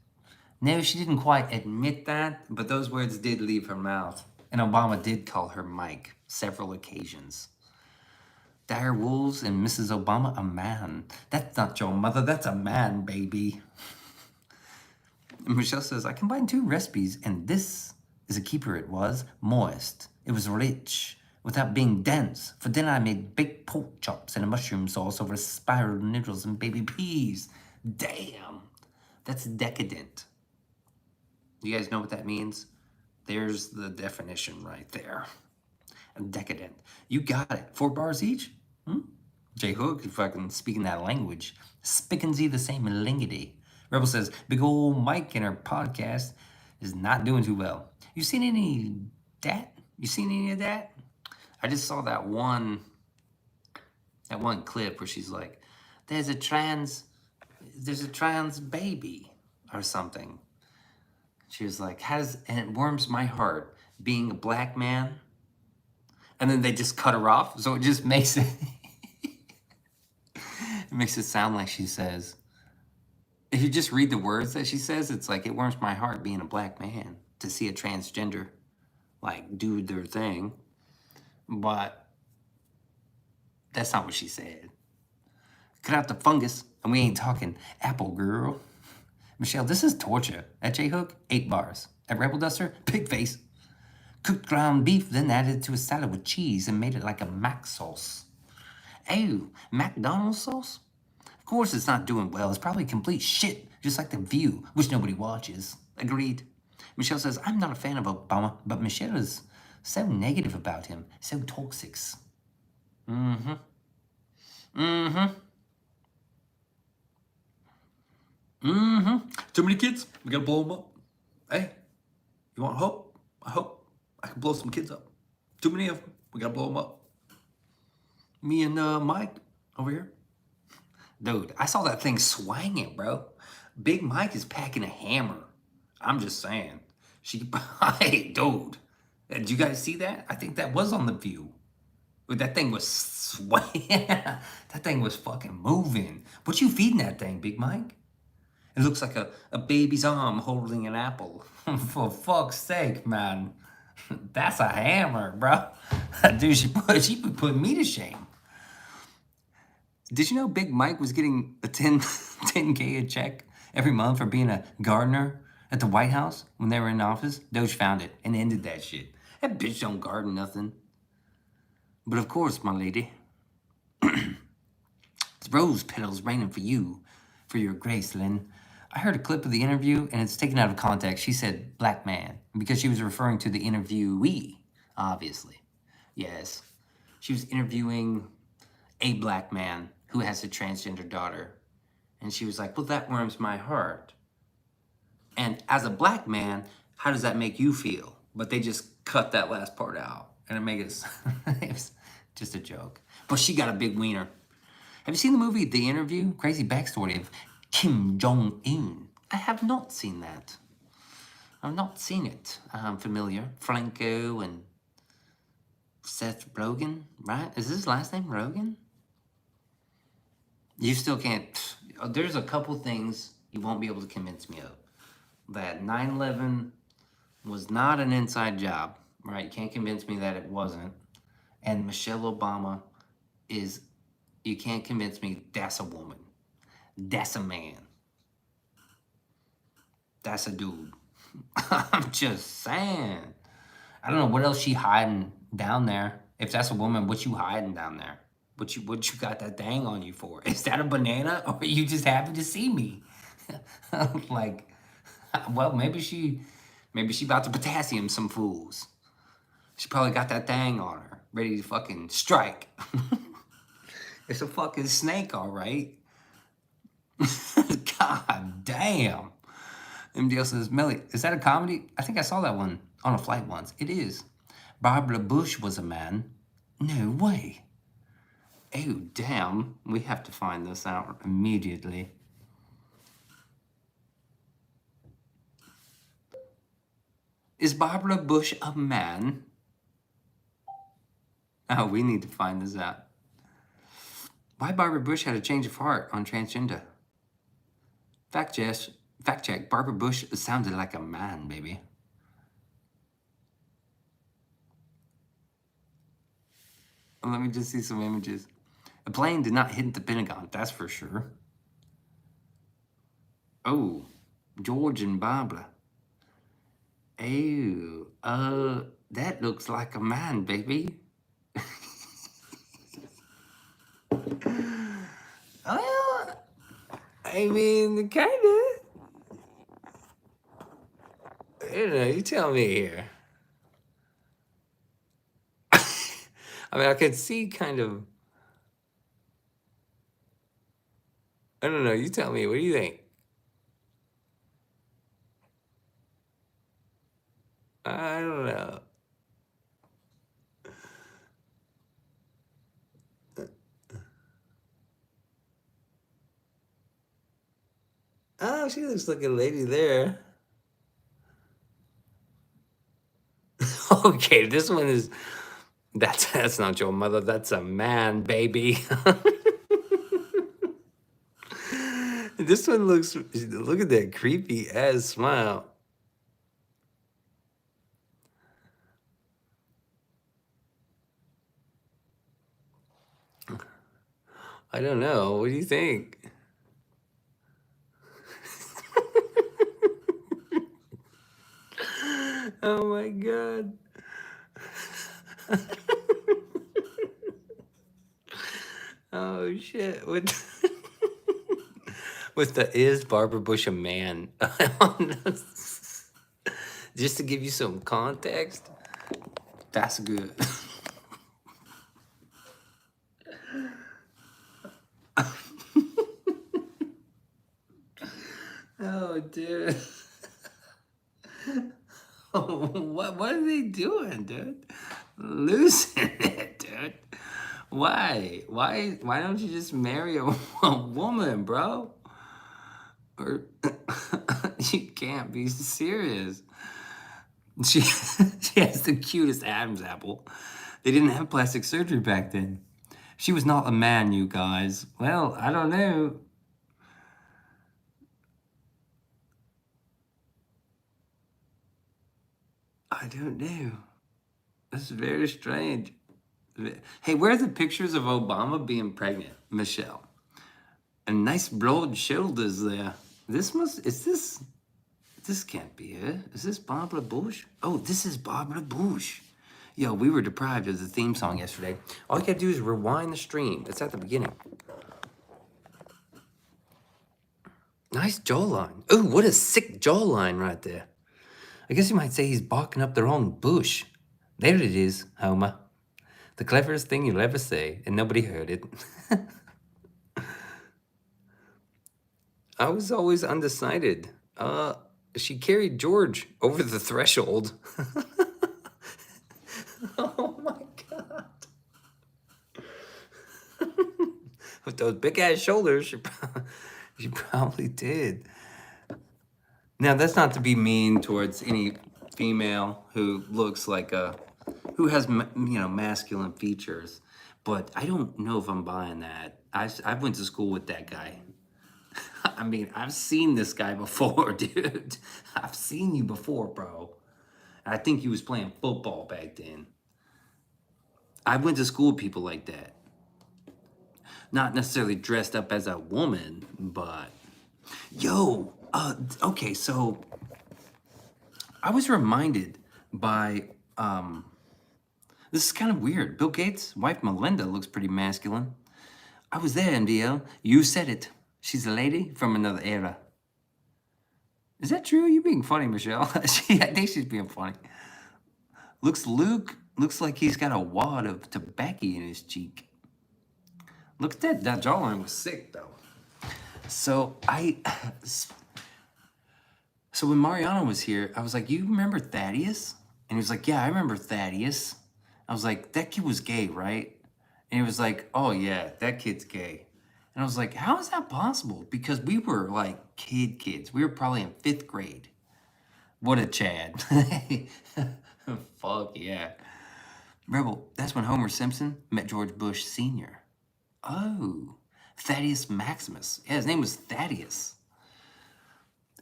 No, she didn't quite admit that, but those words did leave her mouth. And Obama did call her Mike several occasions. Dire Wolves and Mrs. Obama, a man. That's not your mother, that's a man, baby. And Michelle says, I combined 2 recipes, and this is a keeper. It was moist. It was rich, without being dense. For dinner, I made baked pork chops and a mushroom sauce over spiral noodles and baby peas. Damn, that's decadent. You guys know what that means? There's the definition right there. Decadent. You got it. 4 bars each? J Hook, you fucking speaking that language. Spickensy the same lingity. Rebel says, big old Mike in her podcast is not doing too well. You seen any of that? I just saw that one clip where she's like, there's a trans baby or something. She was like, and it warms my heart being a black man. And then they just cut her off. So it just makes it, it makes it sound like she says, if you just read the words that she says, it's like, it warms my heart being a black man to see a transgender like do their thing. But that's not what she said. Cut out the fungus, and we ain't talking apple girl. Michelle, this is torture. At J-Hook, 8 bars. At Rebel Duster, pig face. Cooked ground beef, then added to a salad with cheese and made it like a mac sauce. Oh, McDonald's sauce? Of course it's not doing well. It's probably complete shit, just like The View, which nobody watches. Agreed. Michelle says, I'm not a fan of Obama, but Michelle is so negative about him, so toxic. Too many kids, we gotta blow them up. Hey, you want hope? I hope I can blow some kids up. Too many of them, we gotta blow them up. Me and Mike over here. Dude, I saw that thing swinging, bro. Big Mike is packing a hammer. I'm just saying. Hey, dude. Did you guys see that? I think that was on The View. But that thing was that thing was fucking moving. What you feeding that thing, Big Mike? It looks like a baby's arm holding an apple. For fuck's sake, man. That's a hammer, bro. Dude, she be putting me to shame. Did you know Big Mike was getting a 10K a check every month for being a gardener at the White House when they were in office? Doge found it and ended that shit. That bitch don't garden nothing. But of course, my lady, it's rose petals raining for you, for your grace, Lynn. I heard a clip of the interview and it's taken out of context. She said black man because she was referring to the interviewee, obviously. Yes. She was interviewing a black man who has a transgender daughter. And she was like, well, that warms my heart. And as a black man, how does that make you feel? But they just cut that last part out. And it makes it was just a joke. But she got a big wiener. Have you seen the movie The Interview? Crazy backstory of Kim Jong-un. I have not seen that. I've not seen it. I'm familiar. Franco and Seth Rogen, right? Is his last name Rogen? You still can't. There's a couple things you won't be able to convince me of. That 9/11 was not an inside job, right? You can't convince me that it wasn't. And Michelle Obama is, you can't convince me that's a woman. That's a man. That's a dude. I'm just saying. I don't know what else she hiding down there. If that's a woman, what you hiding down there? What you got that thing on you for? Is that a banana, or are you just happy to see me? Like, well, maybe she about to potassium some fools. She probably got that thing on her, ready to fucking strike. It's a fucking snake, all right. God damn. MDL says, Melly, is that a comedy? I think I saw that one on a flight once. It is. Barbara Bush was a man. No way. Oh, damn. We have to find this out immediately. Is Barbara Bush a man? Oh, we need to find this out. Why Barbara Bush had a change of heart on transgender? Fact check. Barbara Bush sounded like a man, baby. Let me just see some images. A plane did not hit the Pentagon, that's for sure. Oh, George and Barbara. Oh, that looks like a man, baby. Well, I mean, kinda. I don't know, you tell me here. I mean, I could see kind of. I don't know, you tell me, what do you think? I don't know. Oh, she looks like a lady there. Okay, this one is. That's not your mother. That's a man, baby. This one looks. Look at that creepy ass smile. I don't know. What do you think? Oh my god. Oh shit. With the is Barbara Bush a man? Just to give you some context, that's good. Oh, dude. What are they doing, dude? Losing it, dude. Why? Why don't you just marry a woman, bro? Or you can't be serious. She has the cutest Adam's apple. They didn't have plastic surgery back then. She was not a man, you guys. Well, I don't know. I don't know. That's very strange. Hey, where are the pictures of Obama being pregnant, Michelle? And nice broad shoulders there. This can't be it. Is this Barbara Bush? Oh, this is Barbara Bush. Yo, we were deprived of the theme song yesterday. All you gotta do is rewind the stream. It's at the beginning. Nice jawline. Oh, what a sick jawline right there. I guess you might say he's barking up the wrong bush. There it is, Homer. The cleverest thing you'll ever say, and nobody heard it. I was always undecided. She carried George over the threshold. Oh my God. With those big ass shoulders, she probably did. Now, that's not to be mean towards any female who looks like who has, masculine features, but I don't know if I'm buying that. I went to school with that guy. I mean, I've seen this guy before, dude. I've seen you before, bro. I think he was playing football back then. I went to school with people like that. Not necessarily dressed up as a woman, but okay, so I was reminded by this is kind of weird. Bill Gates' wife Melinda looks pretty masculine. I was there, MDL. You said it. She's a lady from another era. Is that true? You being funny, Michelle? I think she's being funny. Looks like he's got a wad of tobacco in his cheek. Look at that. That jawline was sick, though. So when Mariano was here, I was like, "You remember Thaddeus?" And he was like, "Yeah, I remember Thaddeus." I was like, "That kid was gay, right?" And he was like, "Oh yeah, that kid's gay." And I was like, "How is that possible?" Because we were like kids. We were probably in 5th grade. What a Chad. Fuck yeah. Rebel, that's when Homer Simpson met George Bush Sr. Oh, Thaddeus Maximus. Yeah, his name was Thaddeus.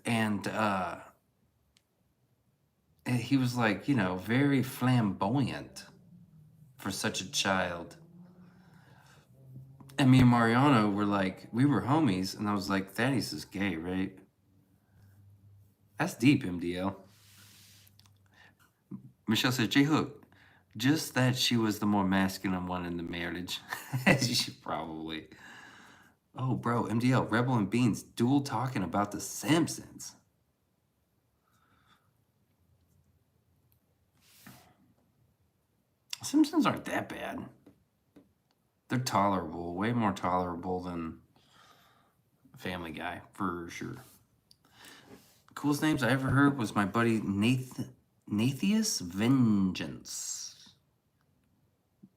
And he was like, very flamboyant for such a child. And me and Mariano were like, we were homies, and I was like, Thaddeus is gay, right? That's deep, MDL. Michelle says, J-Hook, just that she was the more masculine one in the marriage. She probably. Oh, bro, MDL, Rebel and Beans, dual talking about the Simpsons. Simpsons aren't that bad. They're tolerable, way more tolerable than Family Guy, for sure. Coolest names I ever heard was my buddy Nathius Vengeance.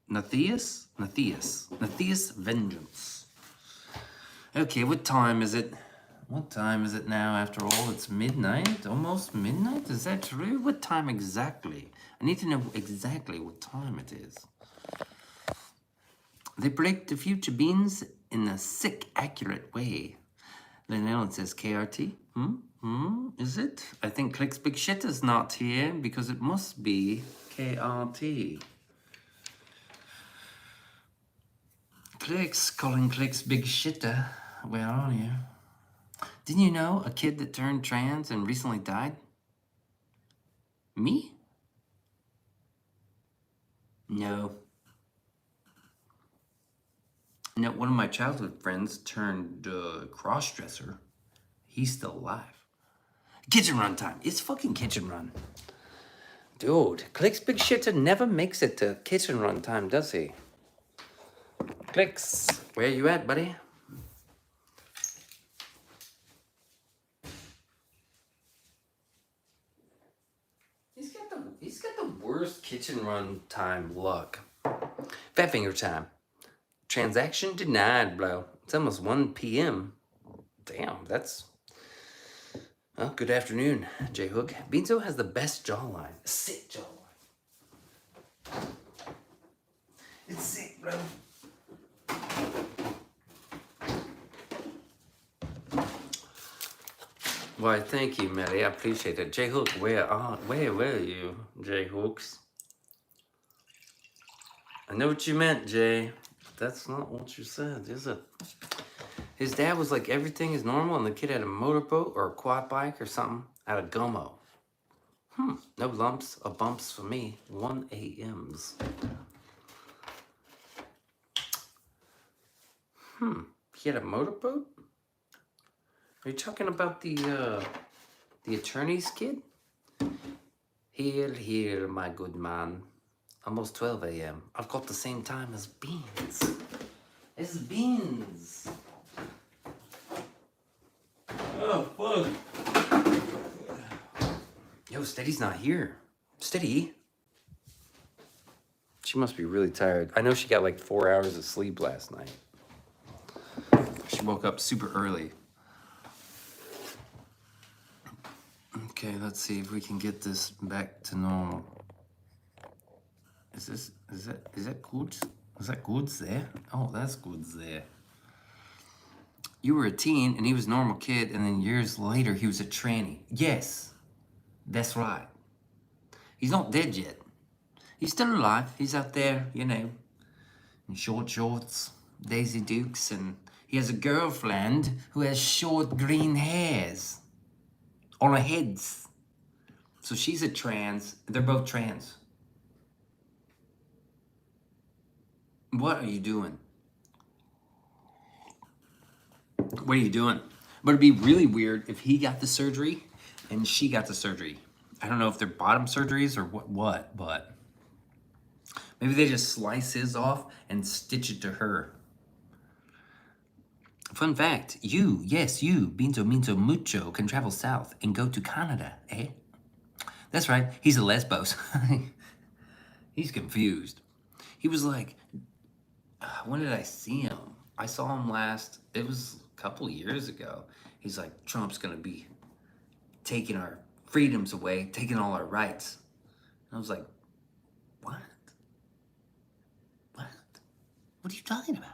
Nathius Vengeance. Okay, what time is it? What time is it now after all? It's midnight? Almost midnight? Is that true? What time exactly? I need to know exactly what time it is. They predict the future beans in a sick, accurate way. Lynn says KRT. Is it? I think Clicks Big Shit is not here because it must be KRT. Clicks, calling Clicks Big Shitter. Where are you? Didn't you know a kid that turned trans and recently died? Me? No. No, one of my childhood friends turned cross-dresser. He's still alive. Kitchen Run time. It's fucking Kitchen Run. Dude, Clicks Big Shitter never makes it to Kitchen Run time, does he? Clicks, where you at, buddy? He's got the worst Kitchen Run time luck. Fat finger time. Transaction denied, bro. It's almost 1 p.m. Damn, that's... Well, good afternoon, J-Hook. Beanso has the best jawline. A sick jawline. It's sick, bro. Why, thank you, Maddie. I appreciate it. J Hook, where were you, J Hooks? I know what you meant, Jay. That's not what you said, is it? His dad was like, everything is normal, and the kid had a motorboat or a quad bike or something out of Gomo. No lumps or bumps for me. 1 a.m.s. He had a motorboat? Are you talking about the attorney's kid? Here, my good man. Almost 12 a.m. I've got the same time as Beans. It's Beans. Oh, fuck. Yo, Steady's not here. Steady. She must be really tired. I know she got like 4 hours of sleep last night. She woke up super early. Okay, let's see if we can get this back to normal. Is that good? Is that good there? Oh, that's good there. You were a teen and he was a normal kid, and then years later he was a tranny. Yes, that's right. He's not dead yet. He's still alive. He's out there, you know, in short shorts, Daisy Dukes, and he has a girlfriend who has short green hairs on her heads. So she's a trans. They're both trans. What are you doing? What are you doing? But it'd be really weird if he got the surgery and she got the surgery. I don't know if they're bottom surgeries or what, but maybe they just slice his off and stitch it to her. Fun fact, yes, you, Beanso Mucho, can travel south and go to Canada, eh? That's right, he's a lesbos. He's confused. He was like, when did I see him? I saw him last, it was a couple years ago. He's like, Trump's gonna be taking our freedoms away, taking all our rights. And I was like, what? What? What are you talking about?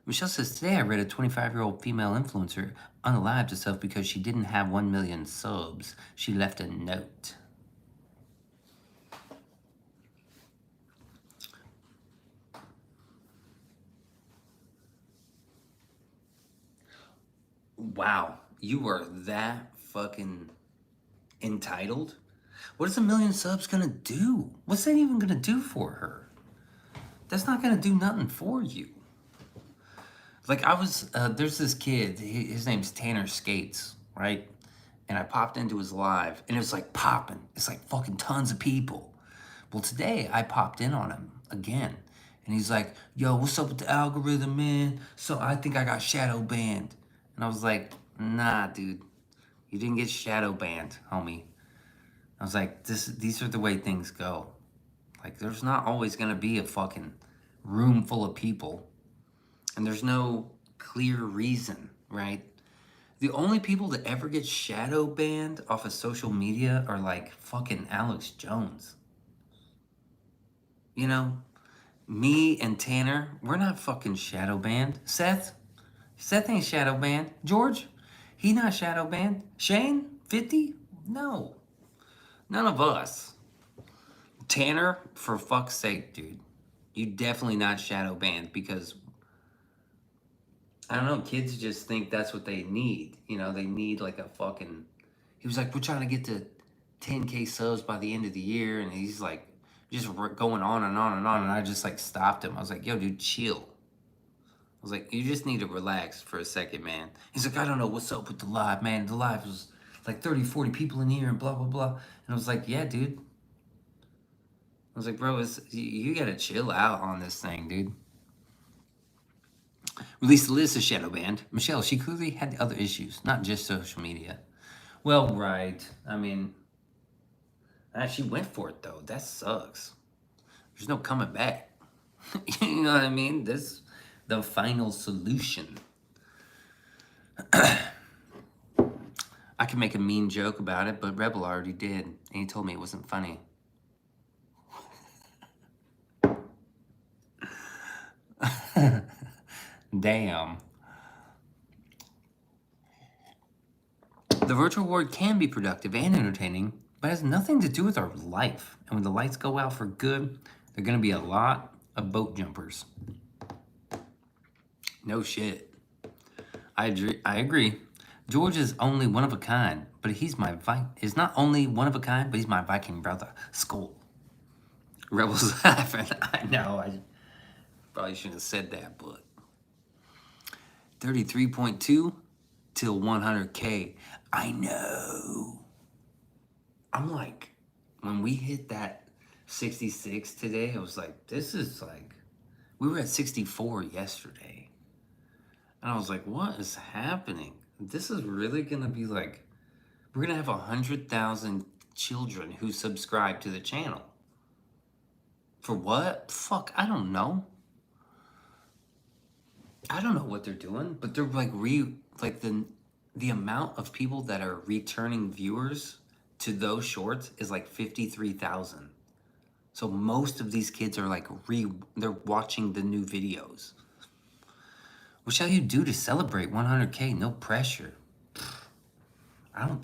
Michelle says, today I read a 25-year-old female influencer unalived herself because she didn't have 1 million subs. She left a note. Wow, you are that fucking entitled? What is 1 million subs gonna do? What's that even gonna do for her? That's not gonna do nothing for you. Like I was, there's this kid, his name's Tanner Skates, right? And I popped into his live and it was like popping. It's like fucking tons of people. Well, today I popped in on him again. And he's like, yo, what's up with the algorithm, man? So I think I got shadow banned. And I was like, nah, dude, you didn't get shadow banned, homie. I was like, these are the way things go. Like, there's not always gonna be a fucking room full of people. And there's no clear reason, right? The only people that ever get shadow banned off of social media are like fucking Alex Jones. You know, me and Tanner, we're not fucking shadow banned. Seth ain't shadow banned. George, he not shadow banned. Shane, 50? No, none of us. Tanner, for fuck's sake, dude, you definitely not shadow banned because I don't know, kids just think that's what they need. You know, they need like a fucking... He was like, we're trying to get to 10K subs by the end of the year. And he's like, just going on and on and on. And I just like stopped him. I was like, yo, dude, chill. I was like, you just need to relax for a second, man. He's like, I don't know what's up with the live, man. The live was like 30, 40 people in here and blah, blah, blah. And I was like, yeah, dude. I was like, bro, you gotta chill out on this thing, dude. Released the list of shadow banned. Michelle, she clearly had other issues, not just social media. Well, right. I mean, she went for it, though. That sucks. There's no coming back. You know what I mean? This the final solution. I could make a mean joke about it, but Rebel already did, and he told me it wasn't funny. Damn. The virtual world can be productive and entertaining, but has nothing to do with our life. And when the lights go out for good, there are going to be a lot of boat jumpers. No shit. I agree. George is only one of a kind, but he's not only one of a kind, but he's my Viking brother. Skull. Rebels laughing. I know. I probably shouldn't have said that, but 33.2 till 100K. I know. I'm like, when we hit that 66 today, I was like, this is like, we were at 64 yesterday. And I was like, what is happening? This is really gonna be like, we're gonna have 100,000 children who subscribe to the channel. For what? Fuck, I don't know. I don't know what they're doing, but they're like the amount of people that are returning viewers to those shorts is like 53,000. So most of these kids are like they're watching the new videos. What shall you do to celebrate 100K? No pressure. I'm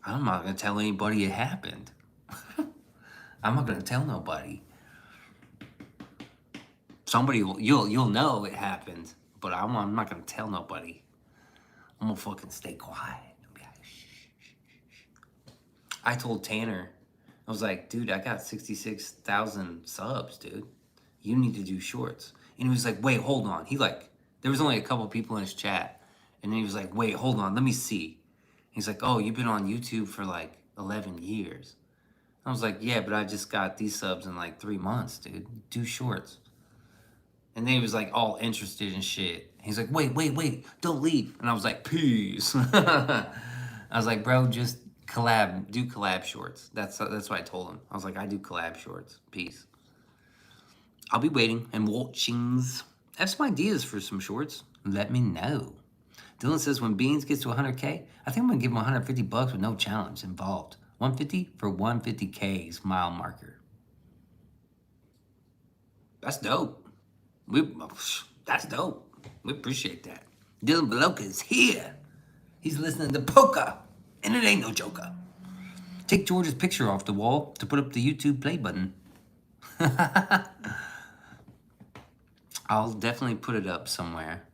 not gonna tell anybody it happened. I'm not gonna tell nobody. Somebody will, you'll know it happened, but I'm not gonna tell nobody. I'm gonna fucking stay quiet. Be like, shh, shh, shh. I told Tanner, I was like, dude, I got 66,000 subs, dude. You need to do shorts. And he was like, wait, hold on. There was only a couple people in his chat. And then he was like, wait, hold on, let me see. He's like, oh, you've been on YouTube for like 11 years. I was like, yeah, but I just got these subs in like 3 months, dude. Do shorts. And then he was like all interested in shit. He's like, wait, don't leave. And I was like, peace. I was like, bro, just do collab shorts. That's what I told him. I was like, I do collab shorts. Peace. I'll be waiting and watchings. Have some ideas for some shorts. Let me know. Dylan says when Beans gets to 100K, I think I'm gonna give him 150 bucks with no challenge involved. 150 for 150K's mile marker. That's dope. That's dope. We appreciate that. Dylan Beloka is here. He's listening to Polka, and it ain't no joker. Take George's picture off the wall to put up the YouTube play button. I'll definitely put it up somewhere.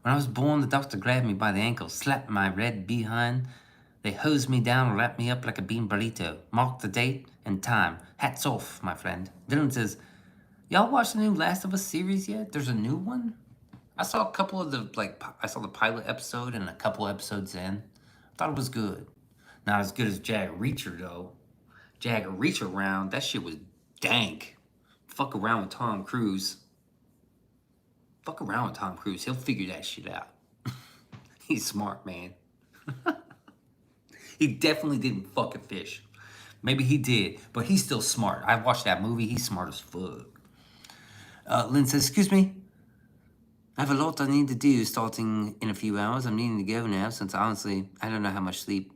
When I was born, the doctor grabbed me by the ankle, slapped my red behind. They hosed me down and wrapped me up like a bean burrito. Marked the date and time. Hats off, my friend. Dylan says, y'all watched the new Last of Us series yet? There's a new one? I saw a couple of I saw the pilot episode and a couple episodes in. I thought it was good. Not as good as Jag Reacher, though. Jag Reacher round, that shit was dank. Fuck around with Tom Cruise. Fuck around with Tom Cruise. He'll figure that shit out. He's smart, man. He definitely didn't fuck a fish. Maybe he did, but he's still smart. I watched that movie. He's smart as fuck. Lynn says, excuse me. I have a lot I need to do starting in a few hours. I'm needing to go now since honestly, I don't know how much sleep.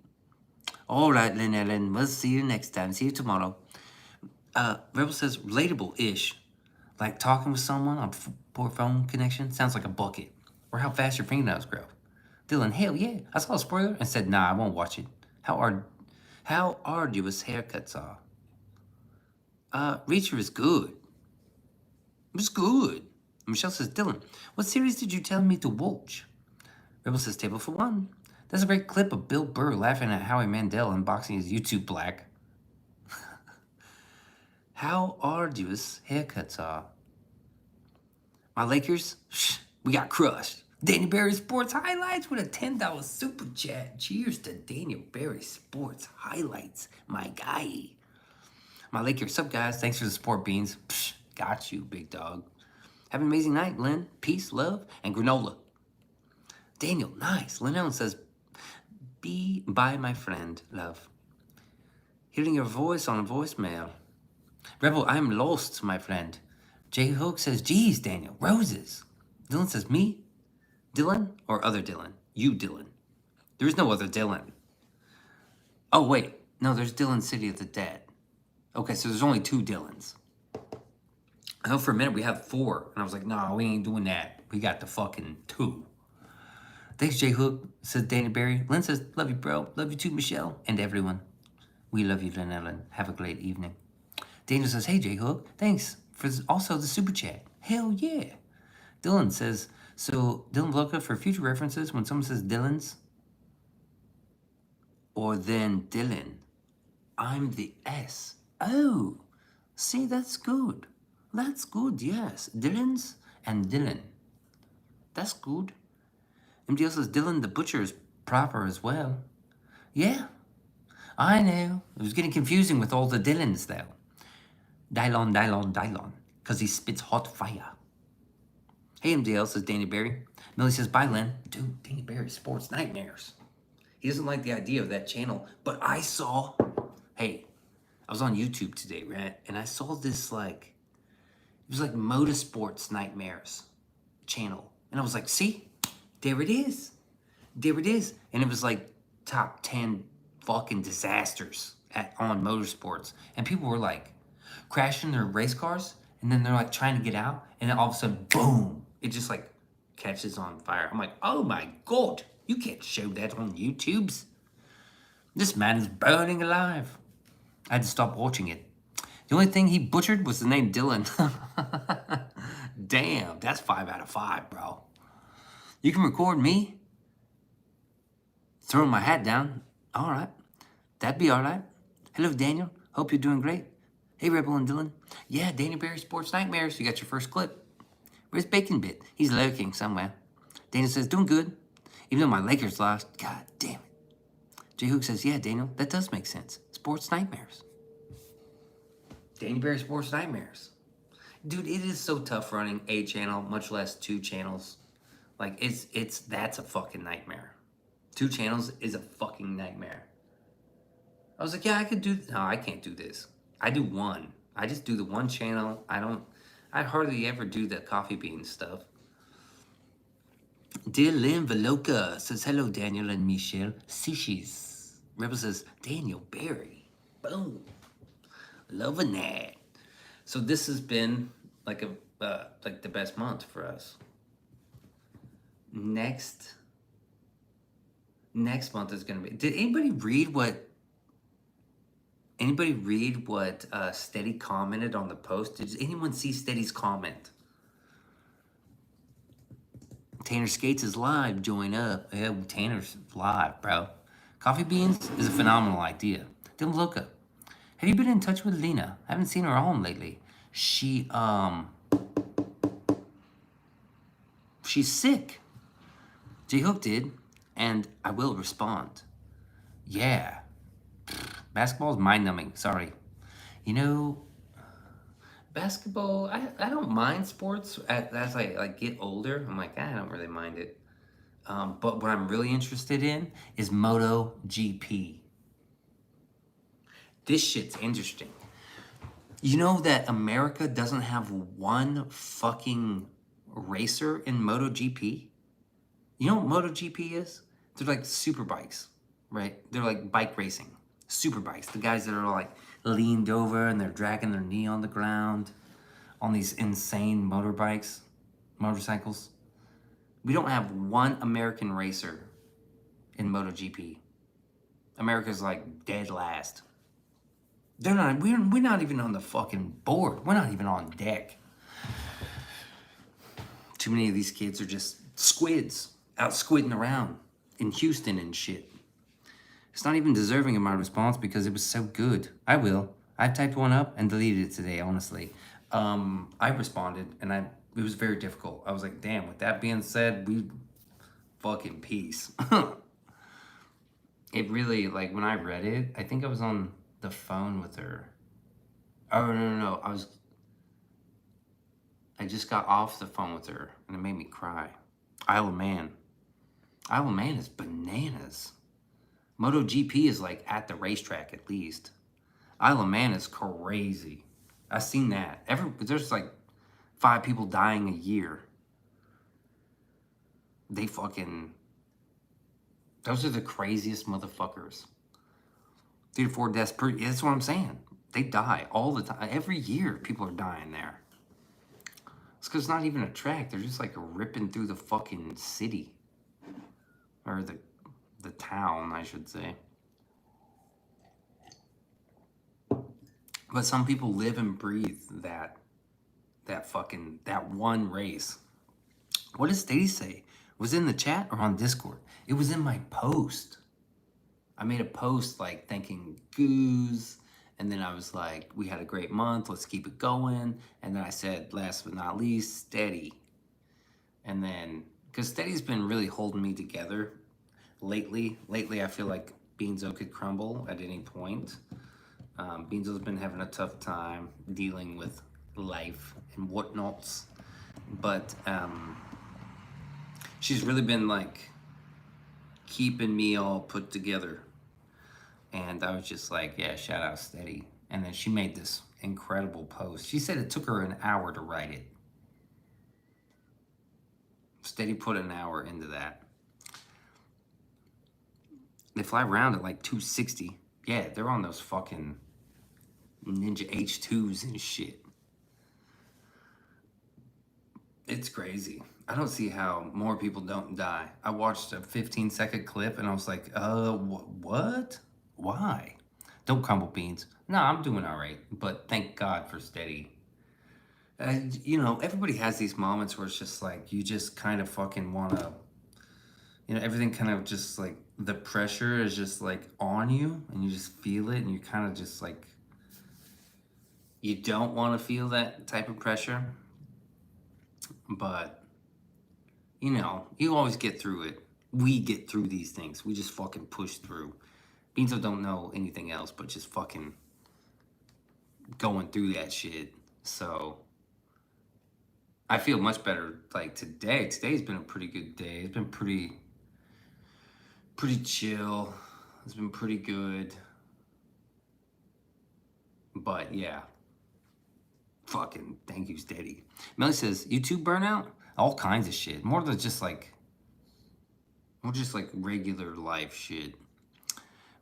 All right, Lynn Ellen. We'll see you next time. See you tomorrow. Rebel says, relatable-ish. Like talking with someone on poor phone connection sounds like a bucket. Or how fast your fingernails grow. Dylan, hell yeah. I saw a spoiler and said, nah, I won't watch it. How arduous haircuts are. Reacher is good. It's good. Michelle says, Dylan, what series did you tell me to watch? Rebel says, Table for One. That's a great clip of Bill Burr laughing at Howie Mandel unboxing his YouTube black. How arduous haircuts are. My Lakers, we got crushed. Daniel Berry Sports Highlights with a $10 super chat. Cheers to Daniel Berry Sports Highlights, my guy. My Lakers, what's up, guys? Thanks for the support, Beans. Got you, big dog. Have an amazing night, Lynn. Peace, love, and granola. Daniel, nice. Lynn Ellen says, be by my friend, love. Hearing your voice on a voicemail. Rebel, I'm lost, my friend. J. Hook says, geez, Daniel, roses. Dylan says, me? Dylan or other Dylan? You, Dylan. There is no other Dylan. Oh, wait. No, there's Dylan City of the Dead. Okay, so there's only 2 Dylans. I know for a minute we had 4, and I was like, nah, we ain't doing that. We got the fucking 2. Thanks, J Hook, says Danny Berry. Lynn says, love you, bro. Love you too, Michelle. And everyone. We love you, Lynn Ellen. Have a great evening. Daniel says, hey, J Hook. Thanks for also the super chat. Hell yeah. Dylan says, so Dylan Vloka, for future references, when someone says Dylan's or then Dylan, I'm the S. Oh, see, that's good. That's good, yes. Dylan's and Dylan. That's good. MDL says Dylan the Butcher is proper as well. Yeah, I know. It was getting confusing with all the Dylans, though. Dylon. Because he spits hot fire. Hey, MDL, says Danny Berry. Millie says, bye, Lynn. Dude, Danny Berry, Sports Nightmares. He doesn't like the idea of that channel. But I saw... Hey, I was on YouTube today, right? And I saw this, like... It was like Motorsports Nightmares channel. And I was like, see? There it is. There it is. And it was like top 10 fucking disasters on motorsports. And people were like crashing their race cars. And then they're like trying to get out. And then all of a sudden, boom. It just like catches on fire. I'm like, oh my God. You can't show that on YouTube's. This man is burning alive. I had to stop watching it. The only thing he butchered was the name Dylan. Damn, that's 5 out of 5, bro. You can record me throwing my hat down. All right. That'd be all right. Hello, Daniel. Hope you're doing great. Hey, Rebel and Dylan. Yeah, Danny Berry Sports Nightmares. You got your first clip. Where's Bacon Bit? He's lurking somewhere. Daniel says, doing good. Even though my Lakers lost. God damn it. J Hook says, yeah, Daniel, that does make sense. Sports Nightmares. Danny Berry Sports Nightmares. Dude, it is so tough running a channel, much less 2 channels. Like, that's a fucking nightmare. 2 channels is a fucking nightmare. I was like, yeah, I could do, no, I can't do this. I do 1. I just do the 1 channel. I hardly ever do the coffee bean stuff. Dylan Veloka says, hello, Daniel and Michelle. Sushis. Rebel says, Daniel Berry. Boom. Loving that. So this has been like like the best month for us. Next month is gonna be. Did anybody read what Steady commented on the post? Did anyone see Steady's comment? Tanner Skates is live. Join up. Yeah, Tanner's live, bro. Coffee beans is a phenomenal idea. Dylan Loca. Have you been in touch with Lena? I haven't seen her on lately. She's sick. J Hook did, and I will respond. Yeah. Basketball is mind-numbing. Sorry. You know, basketball, I don't mind sports. As I like get older, I'm like, I don't really mind it. But what I'm really interested in is MotoGP. This shit's interesting. You know that America doesn't have 1 fucking racer in MotoGP? You know what MotoGP is? They're like super bikes, right? They're like bike racing. Super bikes. The guys that are like leaned over and they're dragging their knee on the ground on these insane motorcycles. We don't have 1 American racer in MotoGP. America's like dead last. We're not even on the fucking board. We're not even on deck. Too many of these kids are just squids out squidding around in Houston and shit. It's not even deserving of my response because it was so good. I will. I typed one up and deleted it today, honestly. I responded and it was very difficult. I was like, damn, with that being said, we fucking peace. It really, like, when I read it, I think I was on the phone with her. Oh, no. I just got off the phone with her and it made me cry. Isle of Man. Isle of Man is bananas. MotoGP is like at the racetrack at least. Isle of Man is crazy. I've seen that. There's like 5 people dying a year. They fucking... Those are the craziest motherfuckers. 3 to 4 deaths per... That's what I'm saying. They die all the time. Every year, people are dying there. It's because it's not even a track. They're just like ripping through the fucking city. Or the town, I should say. But some people live and breathe that one race. What does Stady say? Was it in the chat or on Discord? It was in my post. I made a post like thanking Goose, and then I was like, we had a great month, let's keep it going. And then I said, last but not least, Steady. And then, because Steady's been really holding me together lately. Lately, I feel like Beanso could crumble at any point. Beanso's been having a tough time dealing with life and whatnots. But she's really been like keeping me all put together. And I was just like, yeah, shout out Steady. And then she made this incredible post. She said it took her an hour to write it. Steady put an hour into that. They fly around at like 260. Yeah, they're on those fucking Ninja H2s and shit. It's crazy. I don't see how more people don't die. I watched a 15-second clip and I was like, what? Why? Don't crumble beans. No, I'm doing all right. But thank God for Steady. You know, everybody has these moments where it's just like, you just kind of fucking want to, you know, everything kind of just like, the pressure is just like on you and you just feel it and you kind of just like, you don't want to feel that type of pressure. But, you know, you always get through it. We get through these things. We just fucking push through. Beanso don't know anything else but just fucking going through that shit. So I feel much better like today. Today's been a pretty good day. It's been pretty chill. It's been pretty good. But yeah. Fucking thank you, Steady. Melly says, YouTube burnout? All kinds of shit. More just like regular life shit.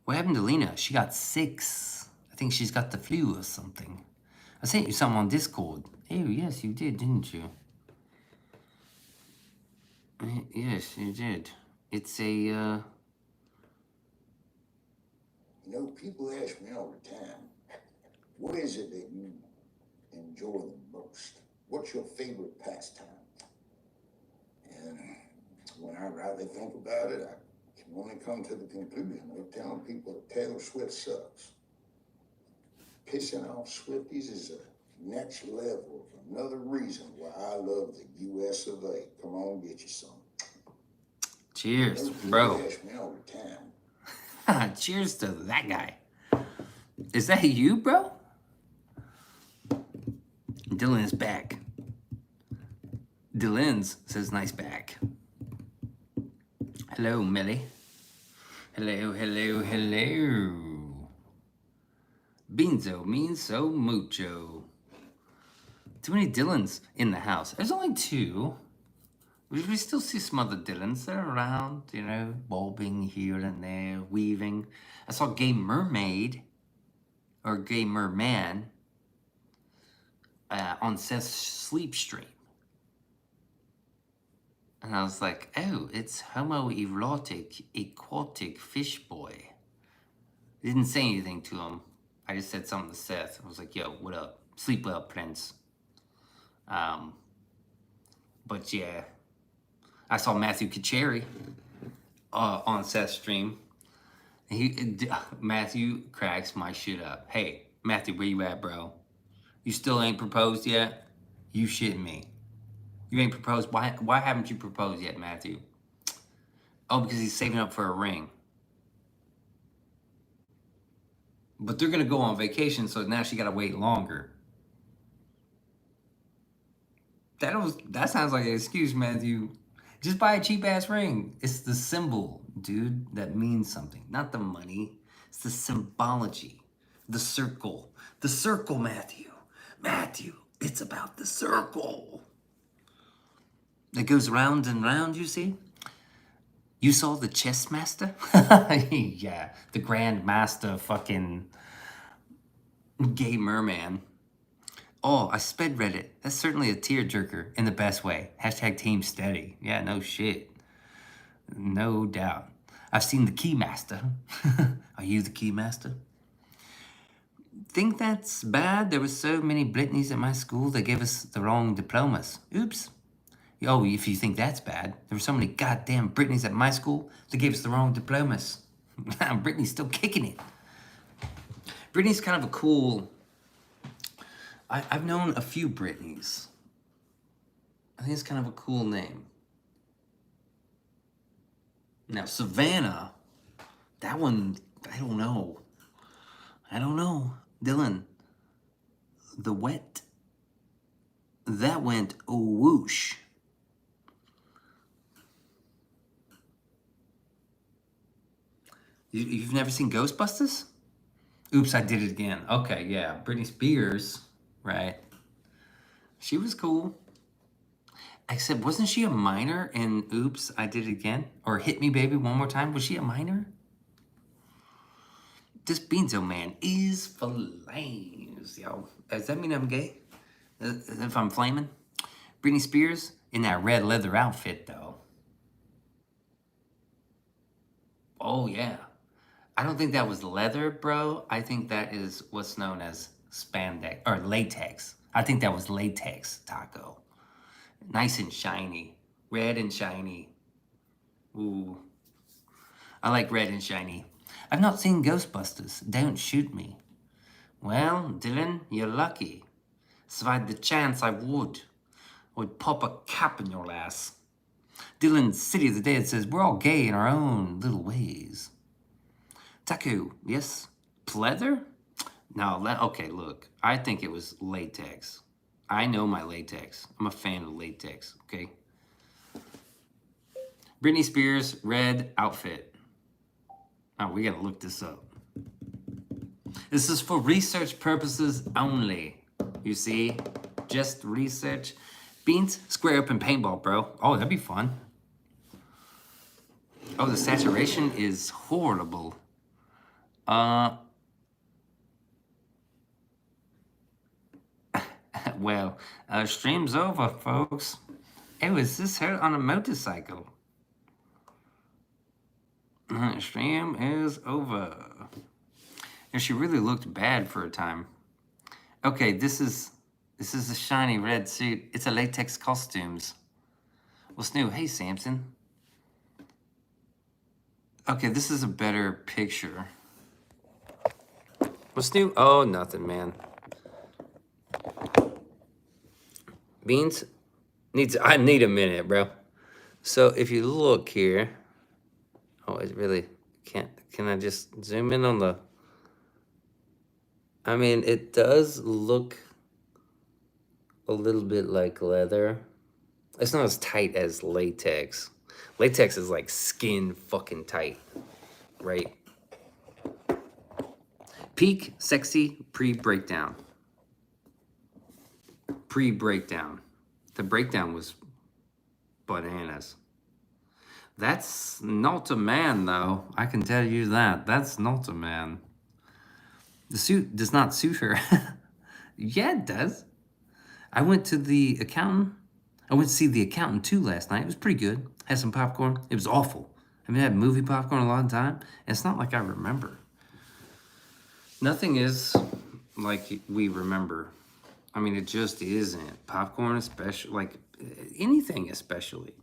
What happened to Lena? She got 6. I think she's got the flu or something. I sent you something on Discord. Oh, yes, you did, didn't you? Yes, you did. It's a, You know, people ask me all the time, what is it that you enjoy the most? What's your favorite pastime? And when I rightly think about it, I can only come to the conclusion of telling people that Taylor Swift sucks. Pissing off Swifties is a next level of another reason why I love the US of A. Come on, get you some. cheers, bro. Ask me all the time. Cheers to that guy. Is that you, bro? Dylan is back. Dylan's says nice back. Hello, Millie. Hello, hello, hello. Beanso means so mucho. Too many Dylans in the house. There's only 2. We still see some other Dylans. They're around, you know, bobbing here and there, weaving. I saw Gay Mermaid, or Gay Merman, on Seth's sleep stream. And I was like, oh, it's homoerotic, aquatic fish boy. Didn't say anything to him. I just said something to Seth. I was like, yo, what up? Sleep well, Prince. But yeah, I saw Matthew Kacheri on Seth's stream. Matthew cracks my shit up. Hey, Matthew, where you at, bro? You still ain't proposed yet? You shitting me. You ain't proposed? Why haven't you proposed yet, Matthew? Oh, because he's saving up for a ring. But they're going to go on vacation, so now she got to wait longer. That sounds like an excuse, Matthew. Just buy a cheap-ass ring. It's the symbol, dude, that means something. Not the money. It's the symbology. The circle. The circle, Matthew. Matthew, it's about the circle. It goes round and round, you see? You saw the chess master? Yeah, the grand master fucking Gay Merman. Oh, I sped read it. That's certainly a tearjerker in the best way. Hashtag team steady. Yeah, no shit. No doubt. I've seen the Keymaster. Are you the Keymaster? Think that's bad? There was so many Britneys at my school, they gave us the wrong diplomas. Oops. Oh, if you think that's bad, there were so many goddamn Britneys at my school, they gave us the wrong diplomas. Britney's still kicking it. Britney's kind of a cool... I've known a few Britneys. I think it's kind of a cool name. Now, Savannah, that one, I don't know. Dylan, the wet, that went whoosh. You've never seen Ghostbusters? Oops, I did it again. Okay, yeah, Britney Spears, right? She was cool. Except, wasn't she a minor in Oops, I Did It Again? Or Hit Me Baby One More Time? Was she a minor? This Beanso man is flames, yo. Does that mean I'm gay? If I'm flaming? Britney Spears in that red leather outfit, though. Oh, yeah. I don't think that was leather, bro. I think that is what's known as spandex, or latex. I think that was latex, Taco. Nice and shiny. Red and shiny. Ooh. I like red and shiny. I've not seen Ghostbusters. Don't shoot me. Well, Dylan, you're lucky. So if I had the chance, I would pop a cap in your ass. Dylan, City of the Dead says, we're all gay in our own little ways. Taku, yes? Pleather? No, okay, look. I think it was latex. I know my latex. I'm a fan of latex, okay? Britney Spears, red outfit. Oh, we gotta look this up. This is for research purposes only. You see? Just research. Beans, square up and paintball, bro. Oh, that'd be fun. Oh, the saturation is horrible. Well, stream's over, folks. It was this her on a motorcycle. Stream is over. And she really looked bad for a time. Okay, this is a shiny red suit. It's a latex costumes. What's new? Hey, Samson. Okay, this is a better picture. What's new? Oh, nothing, man. Beans I need a minute, bro. So if you look here, oh, it really can't. Can I just zoom in on the? I mean, it does look a little bit like leather. It's not as tight as latex. Latex is like skin fucking tight, right? Peak sexy pre-breakdown. Pre-breakdown. The breakdown was bananas. That's not a man, though. I can tell you that. That's not a man. The suit does not suit her. Yeah, it does. I went to the accountant. I went to see the accountant, too, last night. It was pretty good. Had some popcorn. It was awful. I haven't had movie popcorn a long time. And it's not like I remember. Nothing is like we remember. I mean, it just isn't. Popcorn, especially, like anything, especially.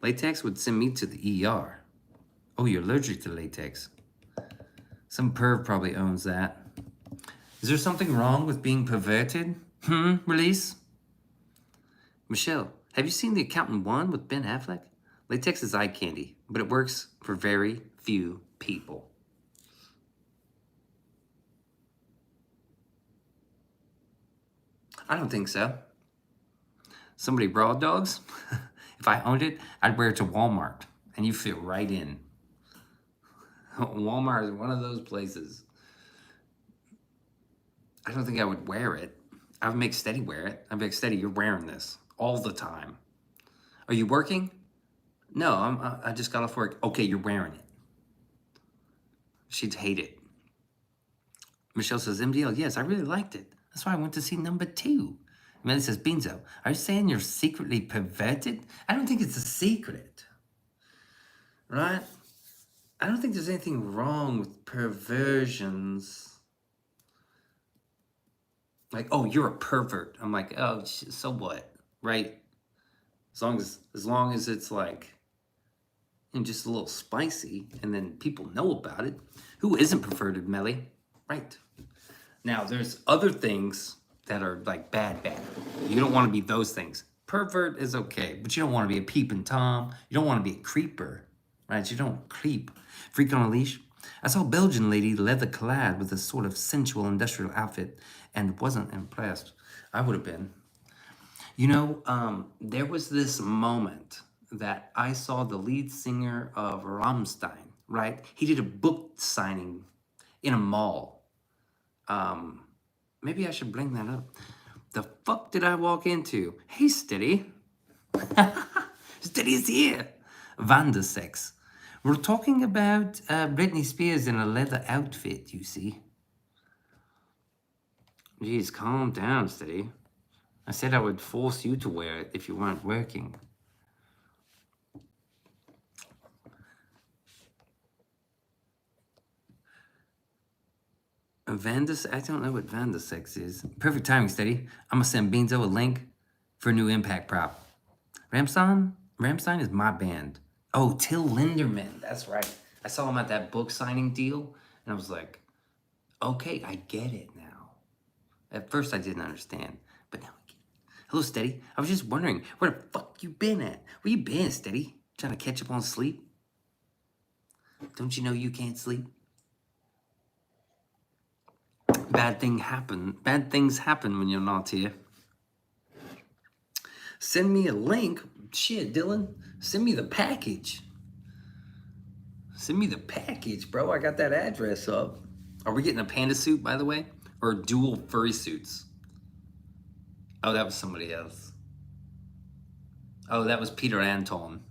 Latex would send me to the ER. Oh, you're allergic to latex. Some perv probably owns that. Is there something wrong with being perverted? Release? Michelle, have you seen The Accountant 1 with Ben Affleck? Latex is eye candy, but it works for very few people. I don't think so. Somebody raw dogs? If I owned it, I'd wear it to Walmart, and you fit right in. Walmart is one of those places. I don't think I would wear it. I would make Steady wear it. I'd be like, Steady, you're wearing this all the time. Are you working? No, I just got off work. Okay, you're wearing it. She'd hate it. Michelle says, MDL, yes, I really liked it. That's why I went to see number 2. Melly says, Beanso, are you saying you're secretly perverted? I don't think it's a secret. Right? I don't think there's anything wrong with perversions. Like, oh, you're a pervert. I'm like, oh, so what? Right? As long as it's like, just a little spicy, and then people know about it. Who isn't perverted, Melly? Right. Now, there's other things that are like bad. You don't want to be those things. Pervert is okay, but you don't want to be a peeping Tom. You don't want to be a creeper, right? You don't creep. Freak on a leash. I saw a Belgian lady leather clad with a sort of sensual industrial outfit and wasn't impressed. I would have been. There was this moment that I saw the lead singer of Rammstein, right? He did a book signing in a mall. Maybe I should bring that up. The fuck did I walk into? Hey, Steady. Steady's here. Vandersex. We're talking about Britney Spears in a leather outfit, you see. Jeez, calm down, Steady. I said I would force you to wear it if you weren't working. I don't know what Vandersex is. Perfect timing, Steady. I'm gonna send Beanso a link for a new Impact prop. Ramstein is my band. Oh, Till Linderman. That's right. I saw him at that book signing deal, and I was like, okay, I get it now. At first, I didn't understand, but now I get it. Hello, Steady. I was just wondering, where the fuck you been at? Where you been, Steady? Trying to catch up on sleep? Don't you know you can't sleep? Bad things happen when you're not here. Send me a link. Shit, Dylan. Send me the package. Send me the package, bro. I got that address up. Are we getting a panda suit, by the way? Or dual furry suits? Oh, that was somebody else. Oh, that was Peter Anton.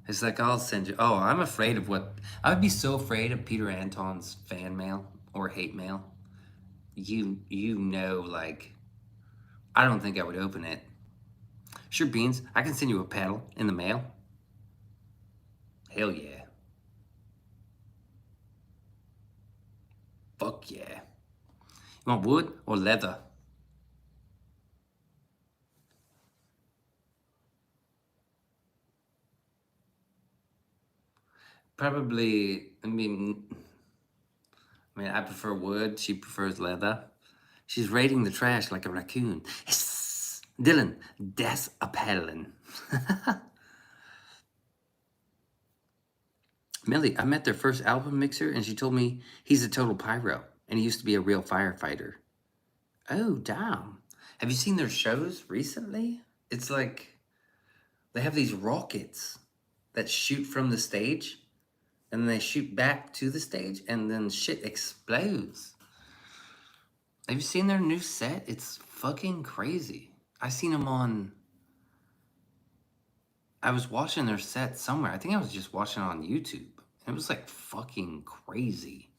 It's like, I'll send you. Oh, I'm afraid of what... I would be so afraid of Peter Anton's fan mail or hate mail. You know, like... I don't think I would open it. Sure, Beans, I can send you a paddle in the mail. Hell yeah. Fuck yeah. You want wood or leather? Probably, I mean, I prefer wood. She prefers leather. She's raiding the trash like a raccoon. Hiss. Dylan, that's a paddling. Millie, I met their first album mixer, and she told me he's a total pyro, and he used to be a real firefighter. Oh, damn. Have you seen their shows recently? It's like they have these rockets that shoot from the stage, and then they shoot back to the stage, and then shit explodes. Have you seen their new set? It's fucking crazy. I seen them on... I was watching their set somewhere. I think I was just watching it on YouTube. It was like fucking crazy.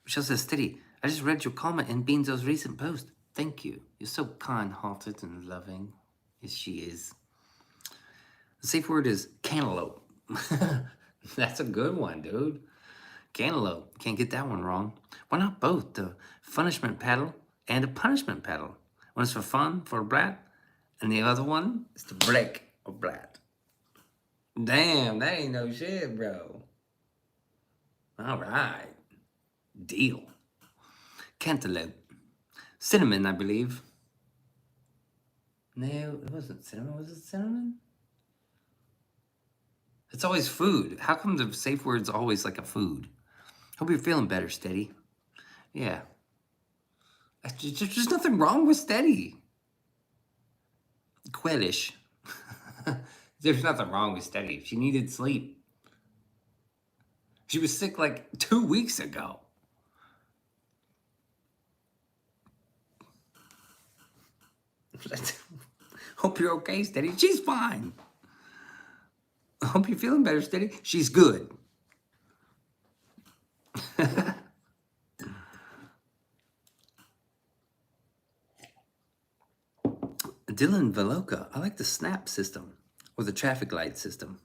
Michelle says, Steady, I just read your comment in Beanso's recent post. Thank you. You're so kind-hearted and loving. Yes, she is. The safe word is cantaloupe. That's a good one, dude. Cantaloupe. Can't get that one wrong. Why not both? The punishment paddle and a punishment paddle. One is for fun, for a brat, and the other one is to break a brat. Damn, that ain't no shit, bro. All right. Deal. Cantaloupe. Cinnamon, I believe. No, it wasn't cinnamon. Was it cinnamon? It's always food. How come the safe word's always like a food? Hope you're feeling better, Steady. Yeah. There's nothing wrong with Steady. Quellish. There's nothing wrong with Steady. She needed sleep. She was sick like 2 weeks ago. Hope you're okay, Steady. She's fine. Hope you're feeling better, Steady. She's good. Dylan Veloka, I like the snap system or the traffic light system.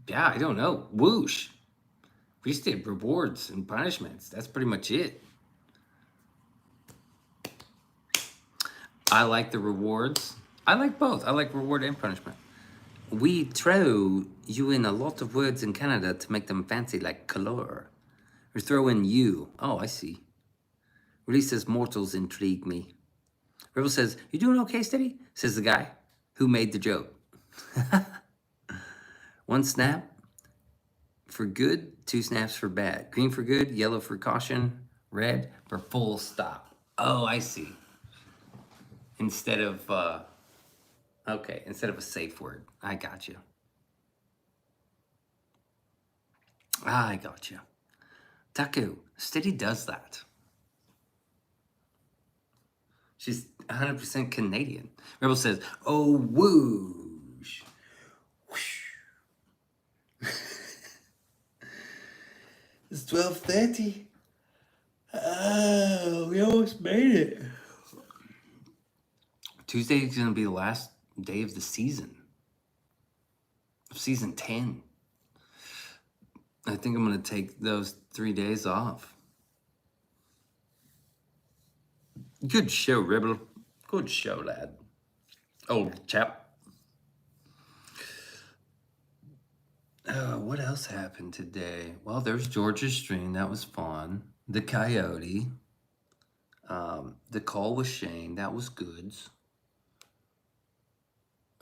Yeah, I don't know. Whoosh. We just did rewards and punishments. That's pretty much it. I like the rewards. I like both. I like reward and punishment. We throw you in a lot of words in Canada to make them fancy, like color. We throw in you. Oh, I see. Release says, mortals intrigue me. Rebel says, you doing okay, Steady? Says the guy who made the joke. One snap for good, two snaps for bad. Green for good, yellow for caution, red for full stop. Oh, I see. Instead of, okay, instead of a safe word. I got you. I got you. Taku, Steady does that. She's 100% Canadian. Rebel says, oh, whoosh. Whoosh. It's 12:30. Oh, we almost made it. Tuesday is going to be the last day of the season. Of season 10. I think I'm going to take those 3 days off. Good show, Rebel. Good show, lad. Old chap. What else happened today? Well, there's George's stream. That was fun. The Coyote. The call with Shane. That was good.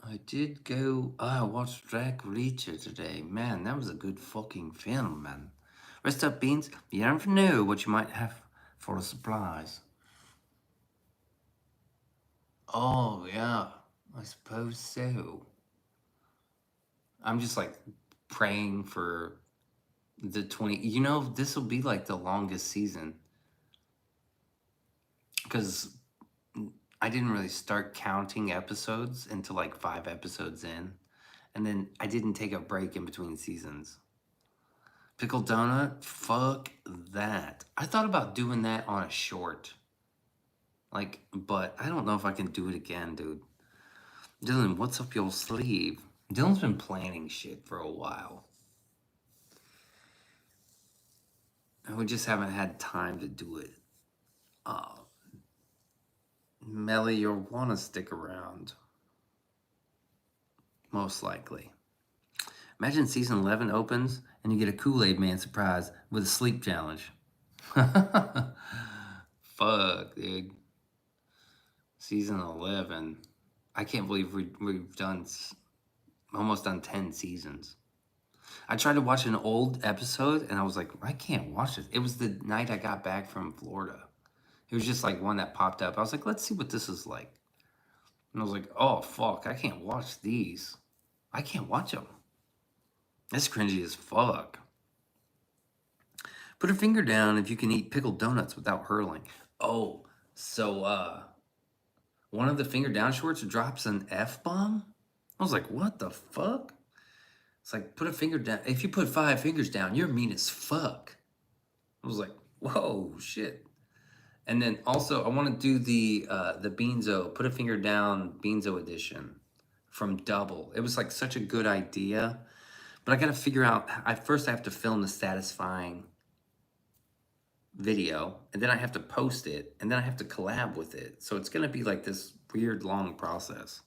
I did go... I watched Jack Reacher today. Man, that was a good fucking film, man. Rest up, Beans. You never know what you might have for the supplies. Oh, yeah. I suppose so. I'm just, like, praying for the 20... You know, this will be, like, the longest season. Because I didn't really start counting episodes until, like, 5 episodes in. And then I didn't take a break in between seasons. Pickle donut? Fuck that. I thought about doing that on a short. Like, but I don't know if I can do it again, dude. Dylan, what's up your sleeve? Dylan's been planning shit for a while. And we just haven't had time to do it. Melly, you'll want to stick around. Most likely. Imagine season 11 opens and you get a Kool-Aid Man surprise with a sleep challenge. Fuck, dude. Season 11. I can't believe we've done almost done 10 seasons. I tried to watch an old episode and I was like, I can't watch it. It was the night I got back from Florida. It was just like one that popped up. I was like, let's see what this is like. And I was like, oh, fuck, I can't watch these. I can't watch them. That's cringy as fuck. Put a finger down if you can eat pickled donuts without hurling. Oh, so one of the finger down shorts drops an F-bomb? I was like, what the fuck? It's like, put a finger down. If you put 5 fingers down, you're mean as fuck. I was like, whoa, shit. And then also, I want to do the Beanso, put a finger down Beanso edition from Double. It was like such a good idea. But I got to figure out, first I have to film the satisfying video, and then I have to post it, and then I have to collab with it. So it's going to be like this weird, long process.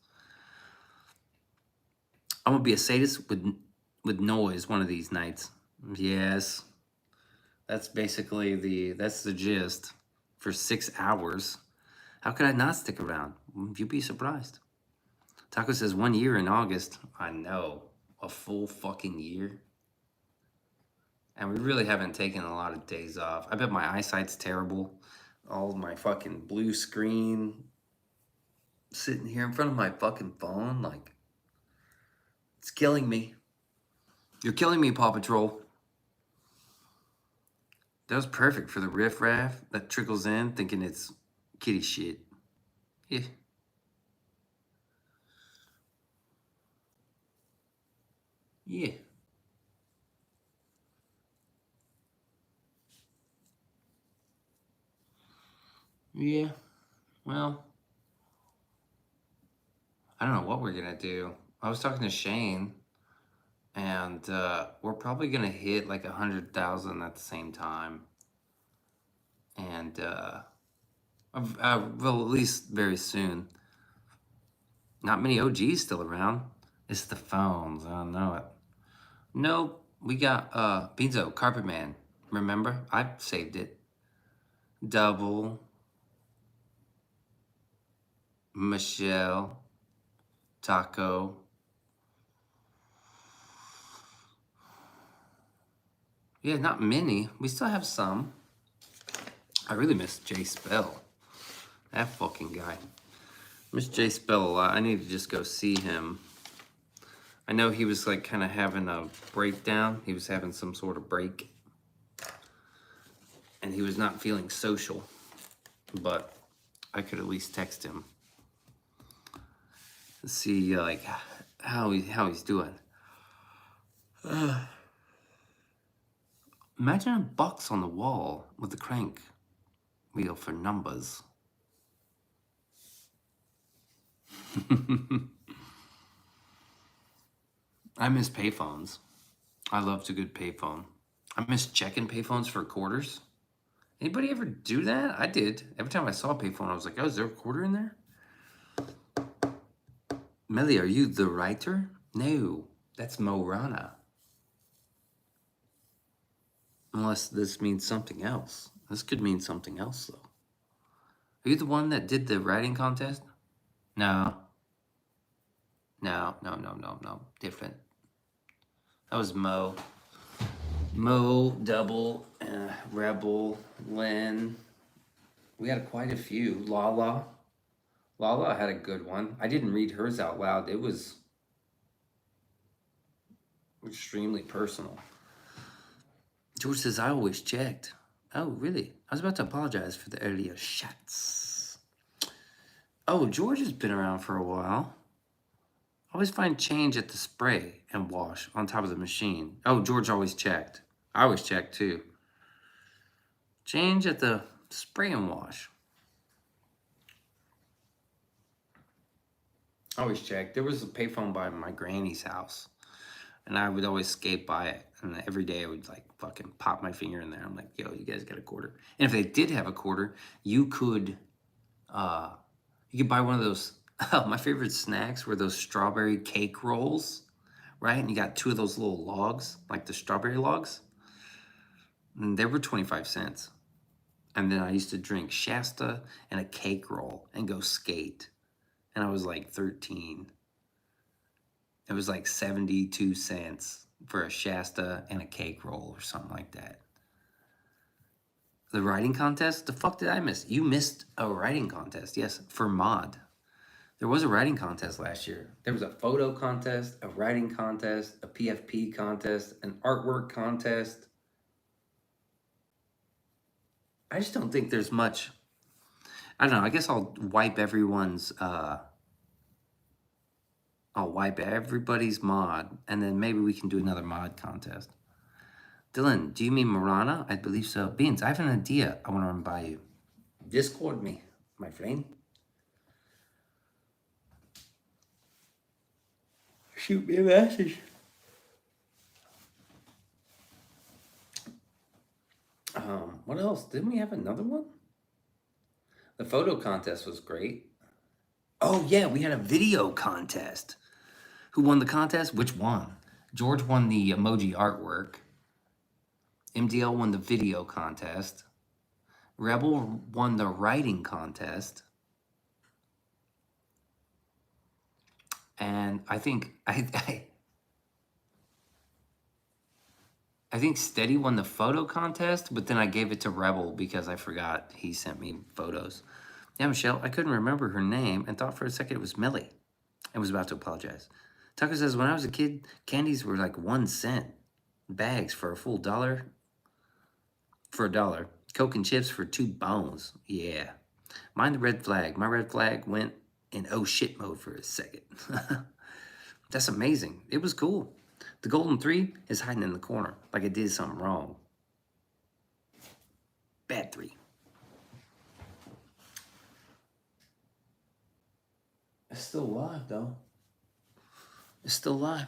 I'm going to be a sadist with noise one of these nights. Yes. That's basically that's the gist for 6 hours. How could I not stick around? You'd be surprised. Taco says 1 year in August. I know. A full fucking year. And we really haven't taken a lot of days off. I bet my eyesight's terrible. All of my fucking blue screen. Sitting here in front of my fucking phone. Like, it's killing me. You're killing me, Paw Patrol. That was perfect for the riff-raff that trickles in thinking it's kitty shit. Yeah. Yeah. Yeah. Well, I don't know what we're gonna do. I was talking to Shane, and we're probably gonna hit like 100,000 at the same time, and well, at least very soon. Not many OGs still around. It's the phones. I don't know it. Nope. We got Beanso, Carpet Man. Remember? I saved it. Double, Michelle, Taco. Yeah, not many. We still have some. I really miss Jay Spell. That fucking guy. Miss Jay Spell a lot. I need to just go see him. I know he was like kind of having a breakdown. He was having some sort of break. And he was not feeling social. But I could at least text him. See like how he's doing. Imagine a box on the wall with the crank wheel for numbers. I miss payphones. I loved a good payphone. I miss checking payphones for quarters. Anybody ever do that? I did. Every time I saw a payphone, I was like, oh, is there a quarter in there? Melly, are you the writer? No, that's Morana. Unless this means something else. This could mean something else, though. Are you the one that did the writing contest? No. No. Different. That was Mo. Mo, Double, Rebel, Lynn. We had quite a few. Lala. Lala had a good one. I didn't read hers out loud. It was extremely personal. George says, I always checked. Oh, really? I was about to apologize for the earlier shots. Oh, George has been around for a while. Always find change at the spray and wash on top of the machine. Oh, George always checked. I always checked too. Change at the spray and wash. I always checked. There was a payphone by my granny's house, and I would always skate by it. And every day I would like fucking pop my finger in there. I'm like, yo, you guys got a quarter? And if they did have a quarter, you could buy one of those. Oh, my favorite snacks were those strawberry cake rolls, right? And you got two of those little logs, like the strawberry logs. And they were 25 cents. And then I used to drink Shasta and a cake roll and go skate. And I was like 13. It was like 72 cents for a Shasta and a cake roll or something like that. The writing contest? The fuck did I miss? You missed a writing contest. Yes, for mod. There was a writing contest last year. There was a photo contest, a writing contest, a PFP contest, an artwork contest. I just don't think there's much. I don't know. I guess I'll wipe everyone's. I'll wipe everybody's mod, and then maybe we can do another mod contest. Dylan, do you mean Marana? I believe so. Beans, I have an idea I want to run by you. Discord me, my friend. Shoot me a message. What else? Didn't we have another one? The photo contest was great. Oh, yeah, we had a video contest. Who won the contest? Which one? George won the emoji artwork. MDL won the video contest. Rebel won the writing contest. And I think I think Steady won the photo contest, but then I gave it to Rebel because I forgot he sent me photos. Yeah, Michelle, I couldn't remember her name and thought for a second it was Millie and was about to apologize. Tucker says, when I was a kid, candies were like 1 cent. Bags for a full $1. For $1. Coke and chips for 2 bones. Yeah. Mind the red flag. My red flag went in oh shit mode for a second. That's amazing. It was cool. The golden 3 is hiding in the corner like it did something wrong. Bad 3. It's still alive, though. It's still alive.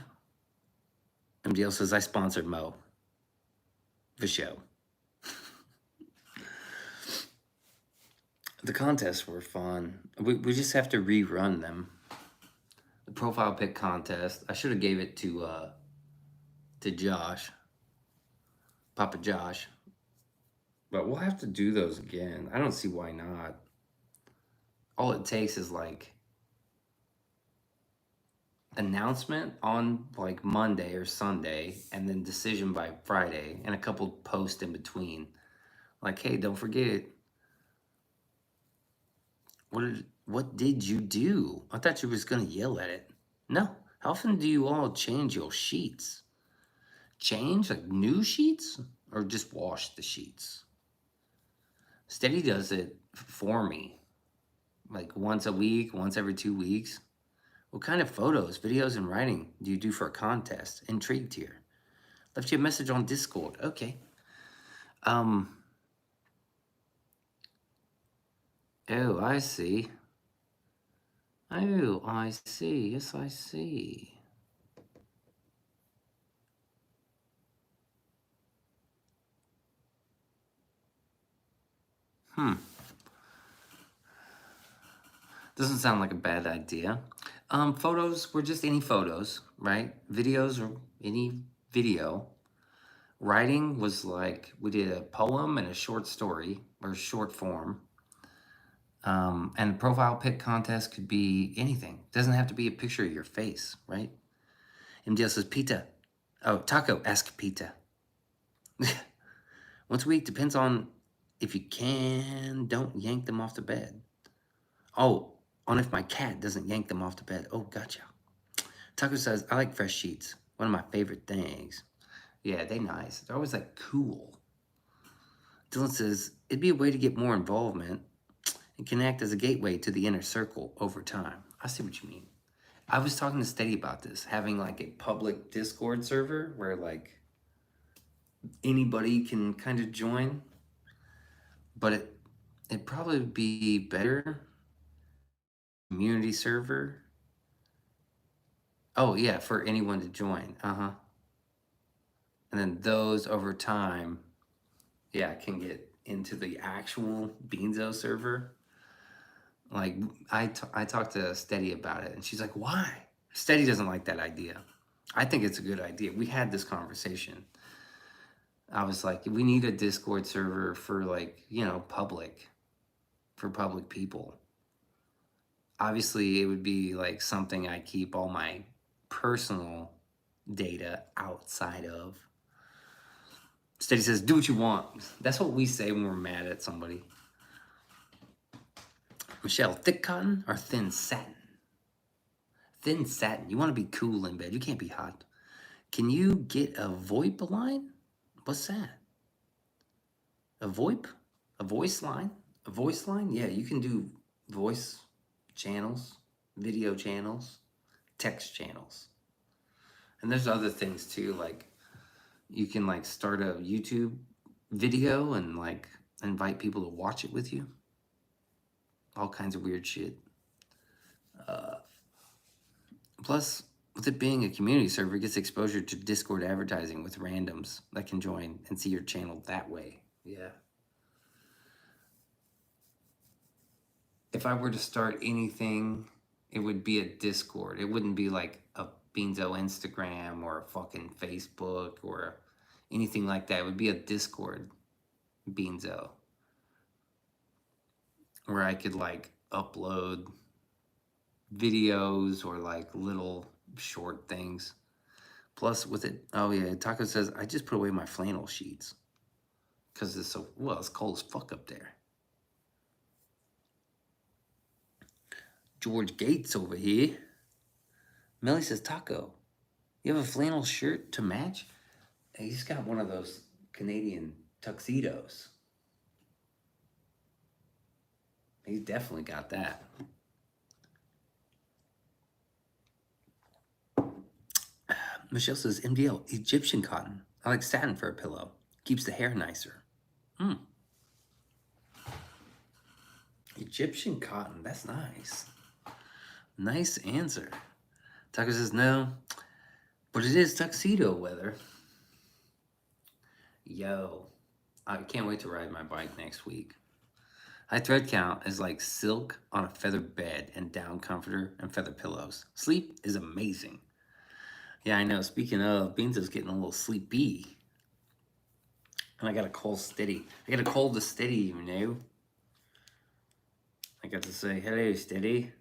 MDL says, I sponsored Mo. The show. The contests were fun. We just have to rerun them. The profile pic contest. I should have gave it to Josh. Papa Josh. But we'll have to do those again. I don't see why not. All it takes is like announcement on like Monday or Sunday, and then decision by Friday, and a couple posts in between. Like, hey, don't forget. What did you do? I thought you was gonna yell at it. No. How often do you all change your sheets? Change like new sheets, or just wash the sheets? Steady does it for me, like once a week, once every 2 weeks. What kind of photos, videos, and writing do you do for a contest? Intrigued here. Left you a message on Discord. Okay. Oh, I see. Oh, I see. Yes, I see. Doesn't sound like a bad idea. Photos were just any photos, right? Videos or any video. Writing was like, we did a poem and a short story, or short form. And the profile pic contest could be anything. Doesn't have to be a picture of your face, right? MDL says, Pita. Oh, Taco, ask Pita. Once a week, depends on if you can, don't yank them off the bed. Oh, on if my cat doesn't yank them off the bed. Oh, gotcha. Taco says, I like fresh sheets. One of my favorite things. Yeah, they nice. They're always like cool. Dylan says, it'd be a way to get more involvement and can act as a gateway to the inner circle over time. I see what you mean. I was talking to Steady about this, having like a public Discord server where like anybody can kind of join, but it'd probably be better community server. Oh yeah, for anyone to join. And then those over time, yeah, can get into the actual Beanso server. Like I talked to Steady about it, and she's like, why? Steady doesn't like that idea. I think it's a good idea. We had this conversation. I was like, we need a Discord server for like, public, for public people. Obviously, it would be like something I keep all my personal data outside of. Steady says, do what you want. That's what we say when we're mad at somebody. Michelle, thick cotton or thin satin? Thin satin. You want to be cool in bed. You can't be hot. Can you get a VoIP line? What's that? A VoIP? A voice line? A voice line? Yeah, you can do voice channels, video channels, text channels. And there's other things too, like you can like start a YouTube video and like invite people to watch it with you. All kinds of weird shit. Plus, with it being a community server, it gets exposure to Discord advertising with randoms that can join and see your channel that way. Yeah. If I were to start anything, it would be a Discord. It wouldn't be like a Beanso Instagram or a fucking Facebook or anything like that. It would be a Discord Beanso, where I could like upload videos or like little short things. Plus with it, oh yeah, Taco says, I just put away my flannel sheets because it's so, well, it's cold as fuck up there. George Gates over here. Melly says, Taco, you have a flannel shirt to match? He's got one of those Canadian tuxedos. He's definitely got that. Michelle says, MDL, Egyptian cotton. I like satin for a pillow. Keeps the hair nicer. Egyptian cotton, that's nice. Nice answer. Tucker says, no, but it is tuxedo weather. Yo, I can't wait to ride my bike next week. High thread count is like silk on a feather bed and down comforter and feather pillows. Sleep is amazing. Yeah, I know. Speaking of, Beanso's getting a little sleepy. And I got a cold steady. I got a cold to steady, you know. I got to say, hello, steady.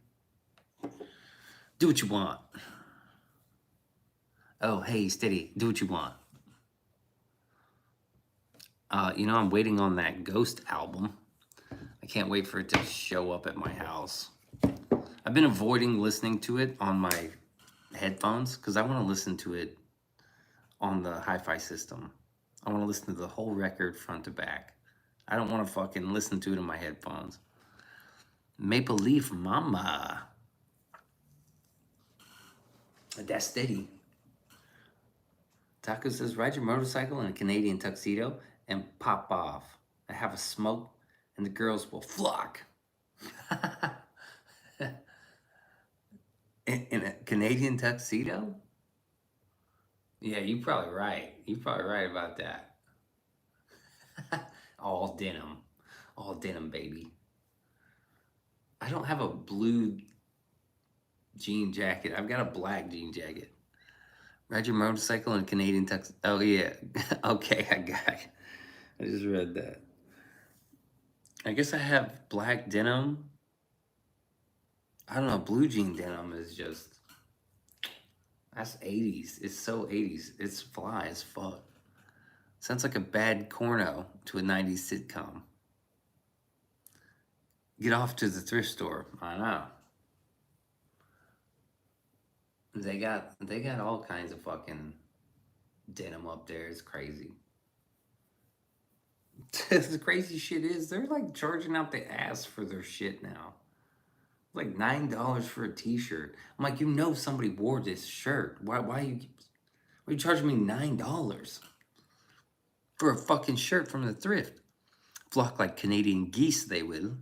Do what you want. Oh, hey, steady. Do what you want. I'm waiting on that Ghost album. I can't wait for it to show up at my house. I've been avoiding listening to it on my headphones because I want to listen to it on the hi-fi system. I want to listen to the whole record front to back. I don't want to fucking listen to it in my headphones. Maple Leaf Mama. That's steady. Taco says, ride your motorcycle in a Canadian tuxedo and pop off. I have a smoke and the girls will flock. in a Canadian tuxedo? Yeah, you're probably right. You're probably right about that. All denim. All denim, baby. I don't have a blue jean jacket. I've got a black jean jacket. Ride your motorcycle in a Canadian tuxedo. Oh, yeah. Okay, I got it. I just read that. I guess I have black denim. I don't know. Blue jean denim is just... That's 80s. It's so 80s. It's fly as fuck. Sounds like a bad corno to a 90s sitcom. Get off to the thrift store. I know. They got all kinds of fucking denim up there. It's crazy. The crazy shit is they're like charging out the ass for their shit now. Like $9 for a t-shirt. I'm like, somebody wore this shirt. Why are you charging me $9 for a fucking shirt from the thrift? Flock like Canadian geese, they will.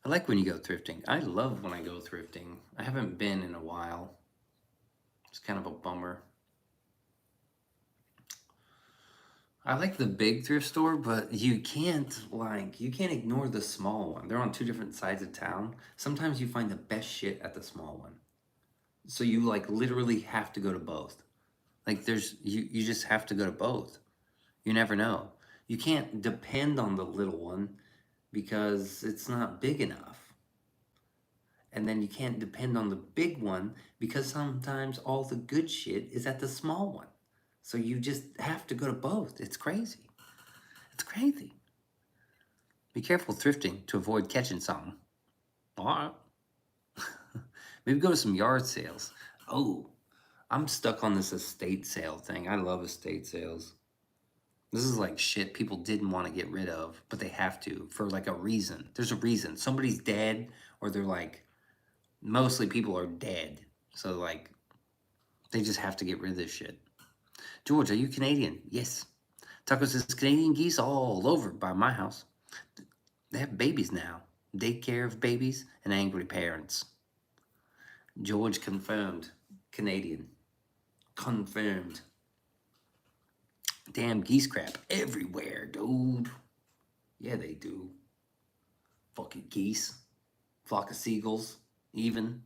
I like when you go thrifting. I love when I go thrifting. I haven't been in a while. It's kind of a bummer. I like the big thrift store, but you can't ignore the small one. They're on two different sides of town. Sometimes you find the best shit at the small one. So you like literally have to go to both. Like you just have to go to both. You never know. You can't depend on the little one because it's not big enough. And then you can't depend on the big one because sometimes all the good shit is at the small one. So you just have to go to both. It's crazy. It's crazy. Be careful thrifting to avoid catching something. All right. Maybe go to some yard sales. Oh, I'm stuck on this estate sale thing. I love estate sales. This is like shit people didn't want to get rid of, but they have to for like a reason. There's a reason. Somebody's dead, or they're like, mostly people are dead. So like, they just have to get rid of this shit. George, are you Canadian? Yes. Taco says, Canadian geese all over by my house. They have babies now. Daycare of babies and angry parents. George confirmed. Canadian. Confirmed. Damn geese crap everywhere, dude. Yeah, they do. Fucking geese. Flock of seagulls, even.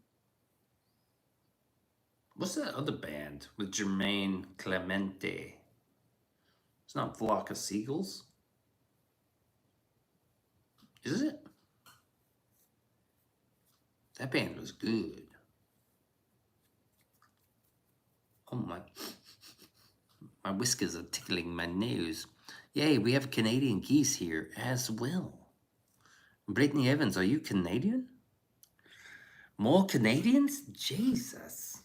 What's that other band with Jermaine Clemente? It's not Flock of Seagulls. Is it? That band was good. Oh my whiskers are tickling my nose. Yay, we have Canadian geese here as well. Brittany Evans, are you Canadian? More Canadians? Jesus.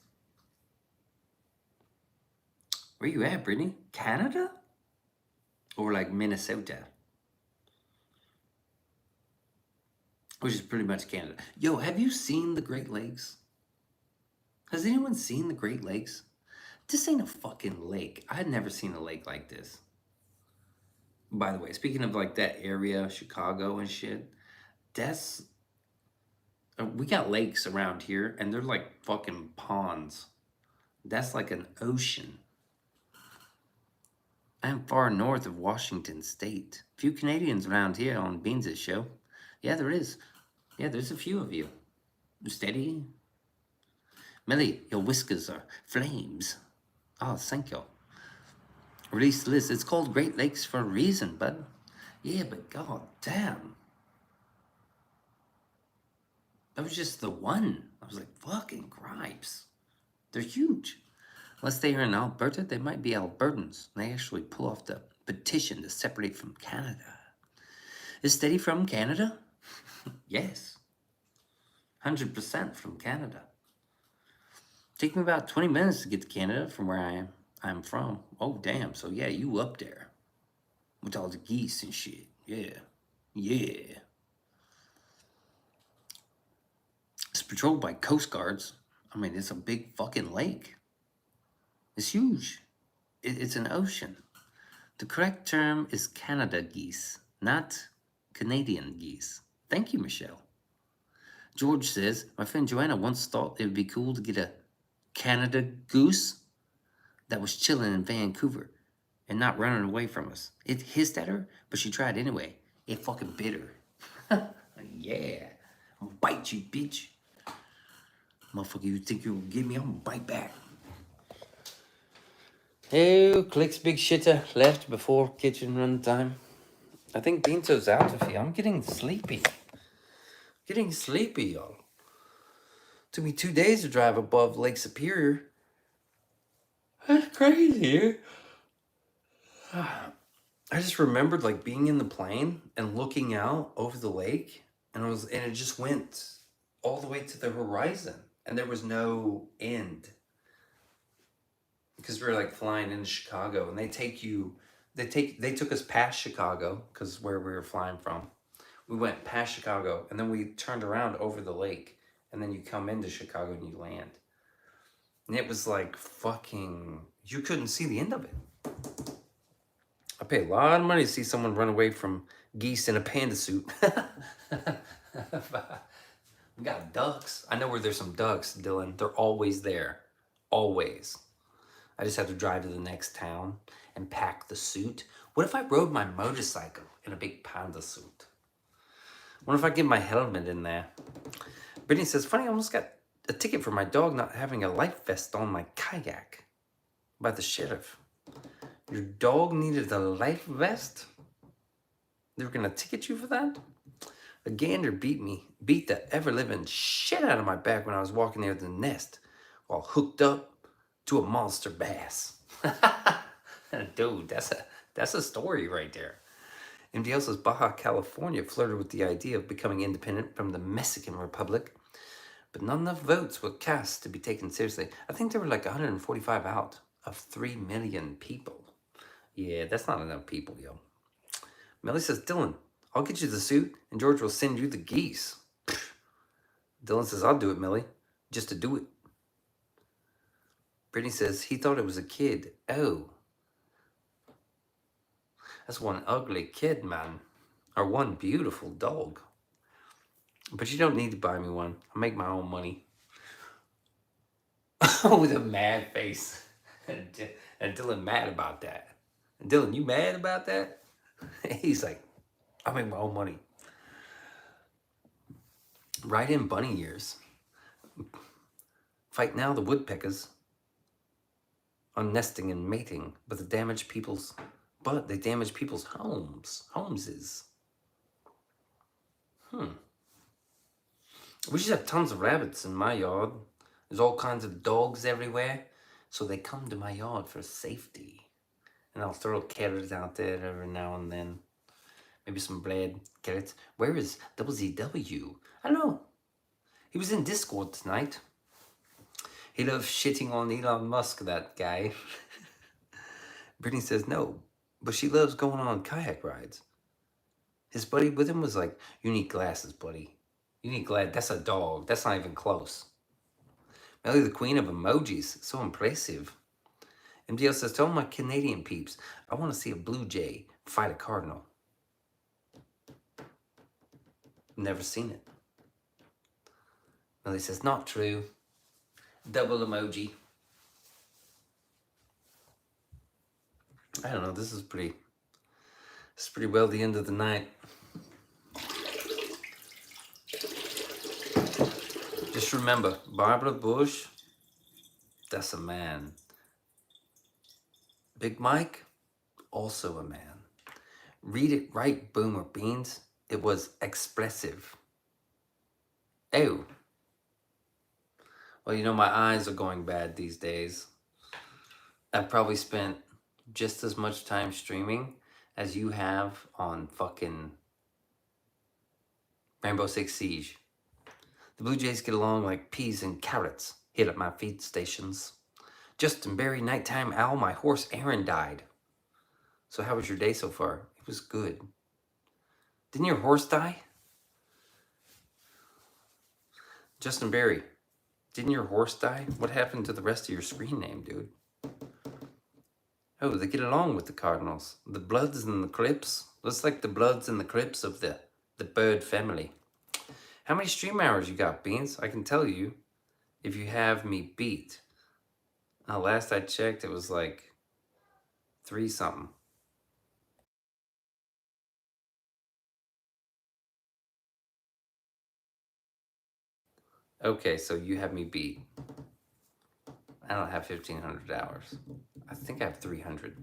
Where you at, Brittany? Canada? Or like Minnesota? Which is pretty much Canada. Yo, have you seen the Great Lakes? Has anyone seen the Great Lakes? This ain't a fucking lake. I had never seen a lake like this. By the way, speaking of like that area, Chicago and shit, that's we got lakes around here and they're like fucking ponds. That's like an ocean. I'm far north of Washington State. Few Canadians around here on Beanso's show. Yeah, there is. Yeah, there's a few of you. Steady. Millie, your whiskers are flames. Oh, thank you. Release the list. It's called Great Lakes for a reason, bud. Yeah, but god damn. That was just the one. I was like, fucking gripes. They're huge. Unless they are in Alberta, they might be Albertans. They actually pull off the petition to separate from Canada. Is Steady from Canada? Yes. 100% from Canada. Take me about 20 minutes to get to Canada from where I'm from. Oh, damn. So, yeah, you up there. With all the geese and shit. Yeah. Yeah. It's patrolled by Coast Guards. I mean, it's a big fucking lake. It's huge. It's an ocean. The correct term is Canada geese, not Canadian geese. Thank you, Michelle. George says, my friend Joanna once thought it would be cool to get a Canada goose that was chilling in Vancouver and not running away from us. It hissed at her, but she tried anyway. It fucking bit her. Yeah. I'm gonna bite you, bitch. Motherfucker, you think you'll get me? I'm gonna bite back. Oh, Click's big shitter left before kitchen run time. I think Beanso's out of here. I'm getting sleepy. Getting sleepy, y'all. Took me 2 days to drive above Lake Superior. That's crazy. I just remembered like being in the plane and looking out over the lake, and it just went all the way to the horizon, and there was no end. Because we were like flying into Chicago, and they took us past Chicago because where we were flying from. We went past Chicago, and then we turned around over the lake, and then you come into Chicago and you land. And it was like fucking, you couldn't see the end of it. I pay a lot of money to see someone run away from geese in a panda suit. We got ducks. I know where there's some ducks, Dylan. They're always there. Always. I just have to drive to the next town and pack the suit. What if I rode my motorcycle in a big panda suit? What if I get my helmet in there? Brittany says, funny, I almost got a ticket for my dog not having a life vest on my kayak by the sheriff. Your dog needed a life vest? They were gonna ticket you for that? A gander beat the ever-living shit out of my back when I was walking near the nest while hooked up to a monster bass. Dude, that's a story right there. MDL says Baja California flirted with the idea of becoming independent from the Mexican Republic, but not enough votes were cast to be taken seriously. I think there were like 145 out of 3 million people. Yeah, that's not enough people, yo. Melly says, Dylan, I'll get you the suit and George will send you the geese. Dylan says, I'll do it, Millie, just to do it. Brittany says, he thought it was a kid. Oh. That's one ugly kid, man. Or one beautiful dog. But you don't need to buy me one. I make my own money. With a mad face. And Dylan mad about that. And Dylan, you mad about that? He's like, I make my own money. Right in bunny ears. Fight now the woodpeckers on nesting and mating, but they damage people's homes. Homeses. We just have tons of rabbits in my yard. There's all kinds of dogs everywhere. So they come to my yard for safety. And I'll throw carrots out there every now and then. Maybe some bread, carrots. Where is WZW? I don't know. He was in Discord tonight. He loves shitting on Elon Musk, that guy. Brittany says no, but she loves going on kayak rides. His buddy with him was like, you need glasses, buddy. You need glasses. That's a dog. That's not even close. Melly, the queen of emojis. So impressive. MDL says, tell my Canadian peeps, I want to see a Blue Jay fight a Cardinal. Never seen it. Millie says, not true. Double emoji. I don't know, this is pretty well the end of the night. Just remember, Barbara Bush, that's a man. Big Mike, also a man. Read it right, Boomer Beans. It was expressive. Oh. Well, you know, my eyes are going bad these days. I've probably spent just as much time streaming as you have on fucking Rainbow Six Siege. The Blue Jays get along like peas and carrots. Hit up my feed stations. Justin Berry, nighttime owl, my horse Aaron died. So how was your day so far? It was good. Didn't your horse die? Justin Berry, didn't your horse die? What happened to the rest of your screen name, dude? Oh, they get along with the Cardinals. The Bloods and the Crips. Looks like the Bloods and the Crips of the Bird family. How many stream hours you got, Beans? I can tell you if you have me beat. Last I checked, it was like 3 something. Okay, so you have me beat. I don't have 1,500 hours. I think I have 300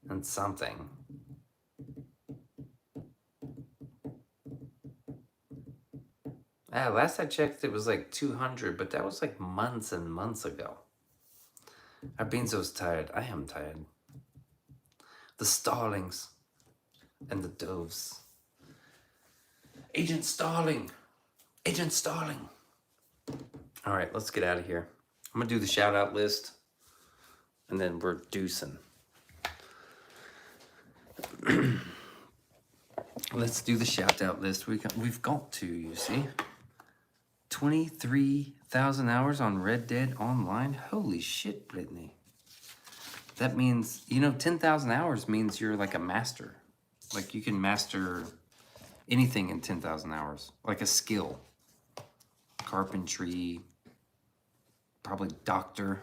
and something. Last I checked, it was like 200, but that was like months and months ago. Our Beanso's tired. I am tired. The starlings and the doves. Agent Starling. Agent Starling. All right, let's get out of here. I'm going to do the shout out list and then we're deucing. Let's do the shout out list. We've got to, you see. 23,000 hours on Red Dead Online. Holy shit, Brittany. That means, you know, 10,000 hours means you're like a master. Like you can master anything in 10,000 hours. Like a skill. Carpentry. Probably doctor.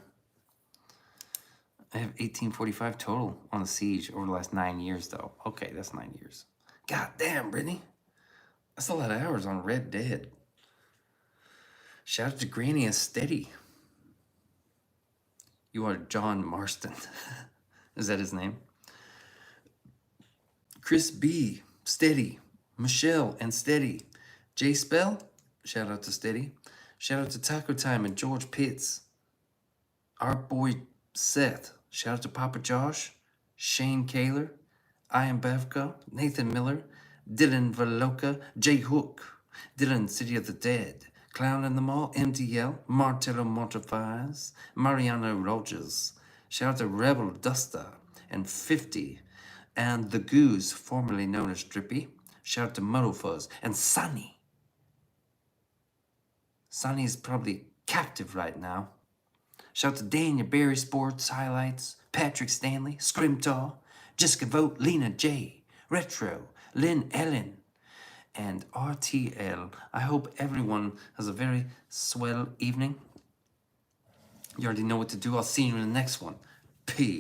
I have 1845 total on the Siege over the last 9 years, though. Okay, that's 9 years. God damn, Brittany. That's a lot of hours on Red Dead. Shout out to Granny and Steady. You are John Marston. Is that his name? Chris B, Steady. Michelle and Steady. J Spell, shout out to Steady. Shout out to Taco Time and George Pitts. Our boy Seth. Shout out to Papa Josh. Shane Kaler. I am Bevka. Nathan Miller. Dylan Veloka. J Hook. Dylan City of the Dead. Clown in the Mall. MDL. Martello Montefias. Mariano Rogers. Shout out to Rebel Duster and 50. And the Goose, formerly known as Drippy. Shout out to Motofuzz and Sunny. Sunny is probably captive right now. Shout out to Daniel Barry Sports Highlights, Patrick Stanley, Scrimtaw, Jessica Vote, Lena J, Retro, Lynn Ellen, and RTL. I hope everyone has a very swell evening. You already know what to do. I'll see you in the next one. Peace.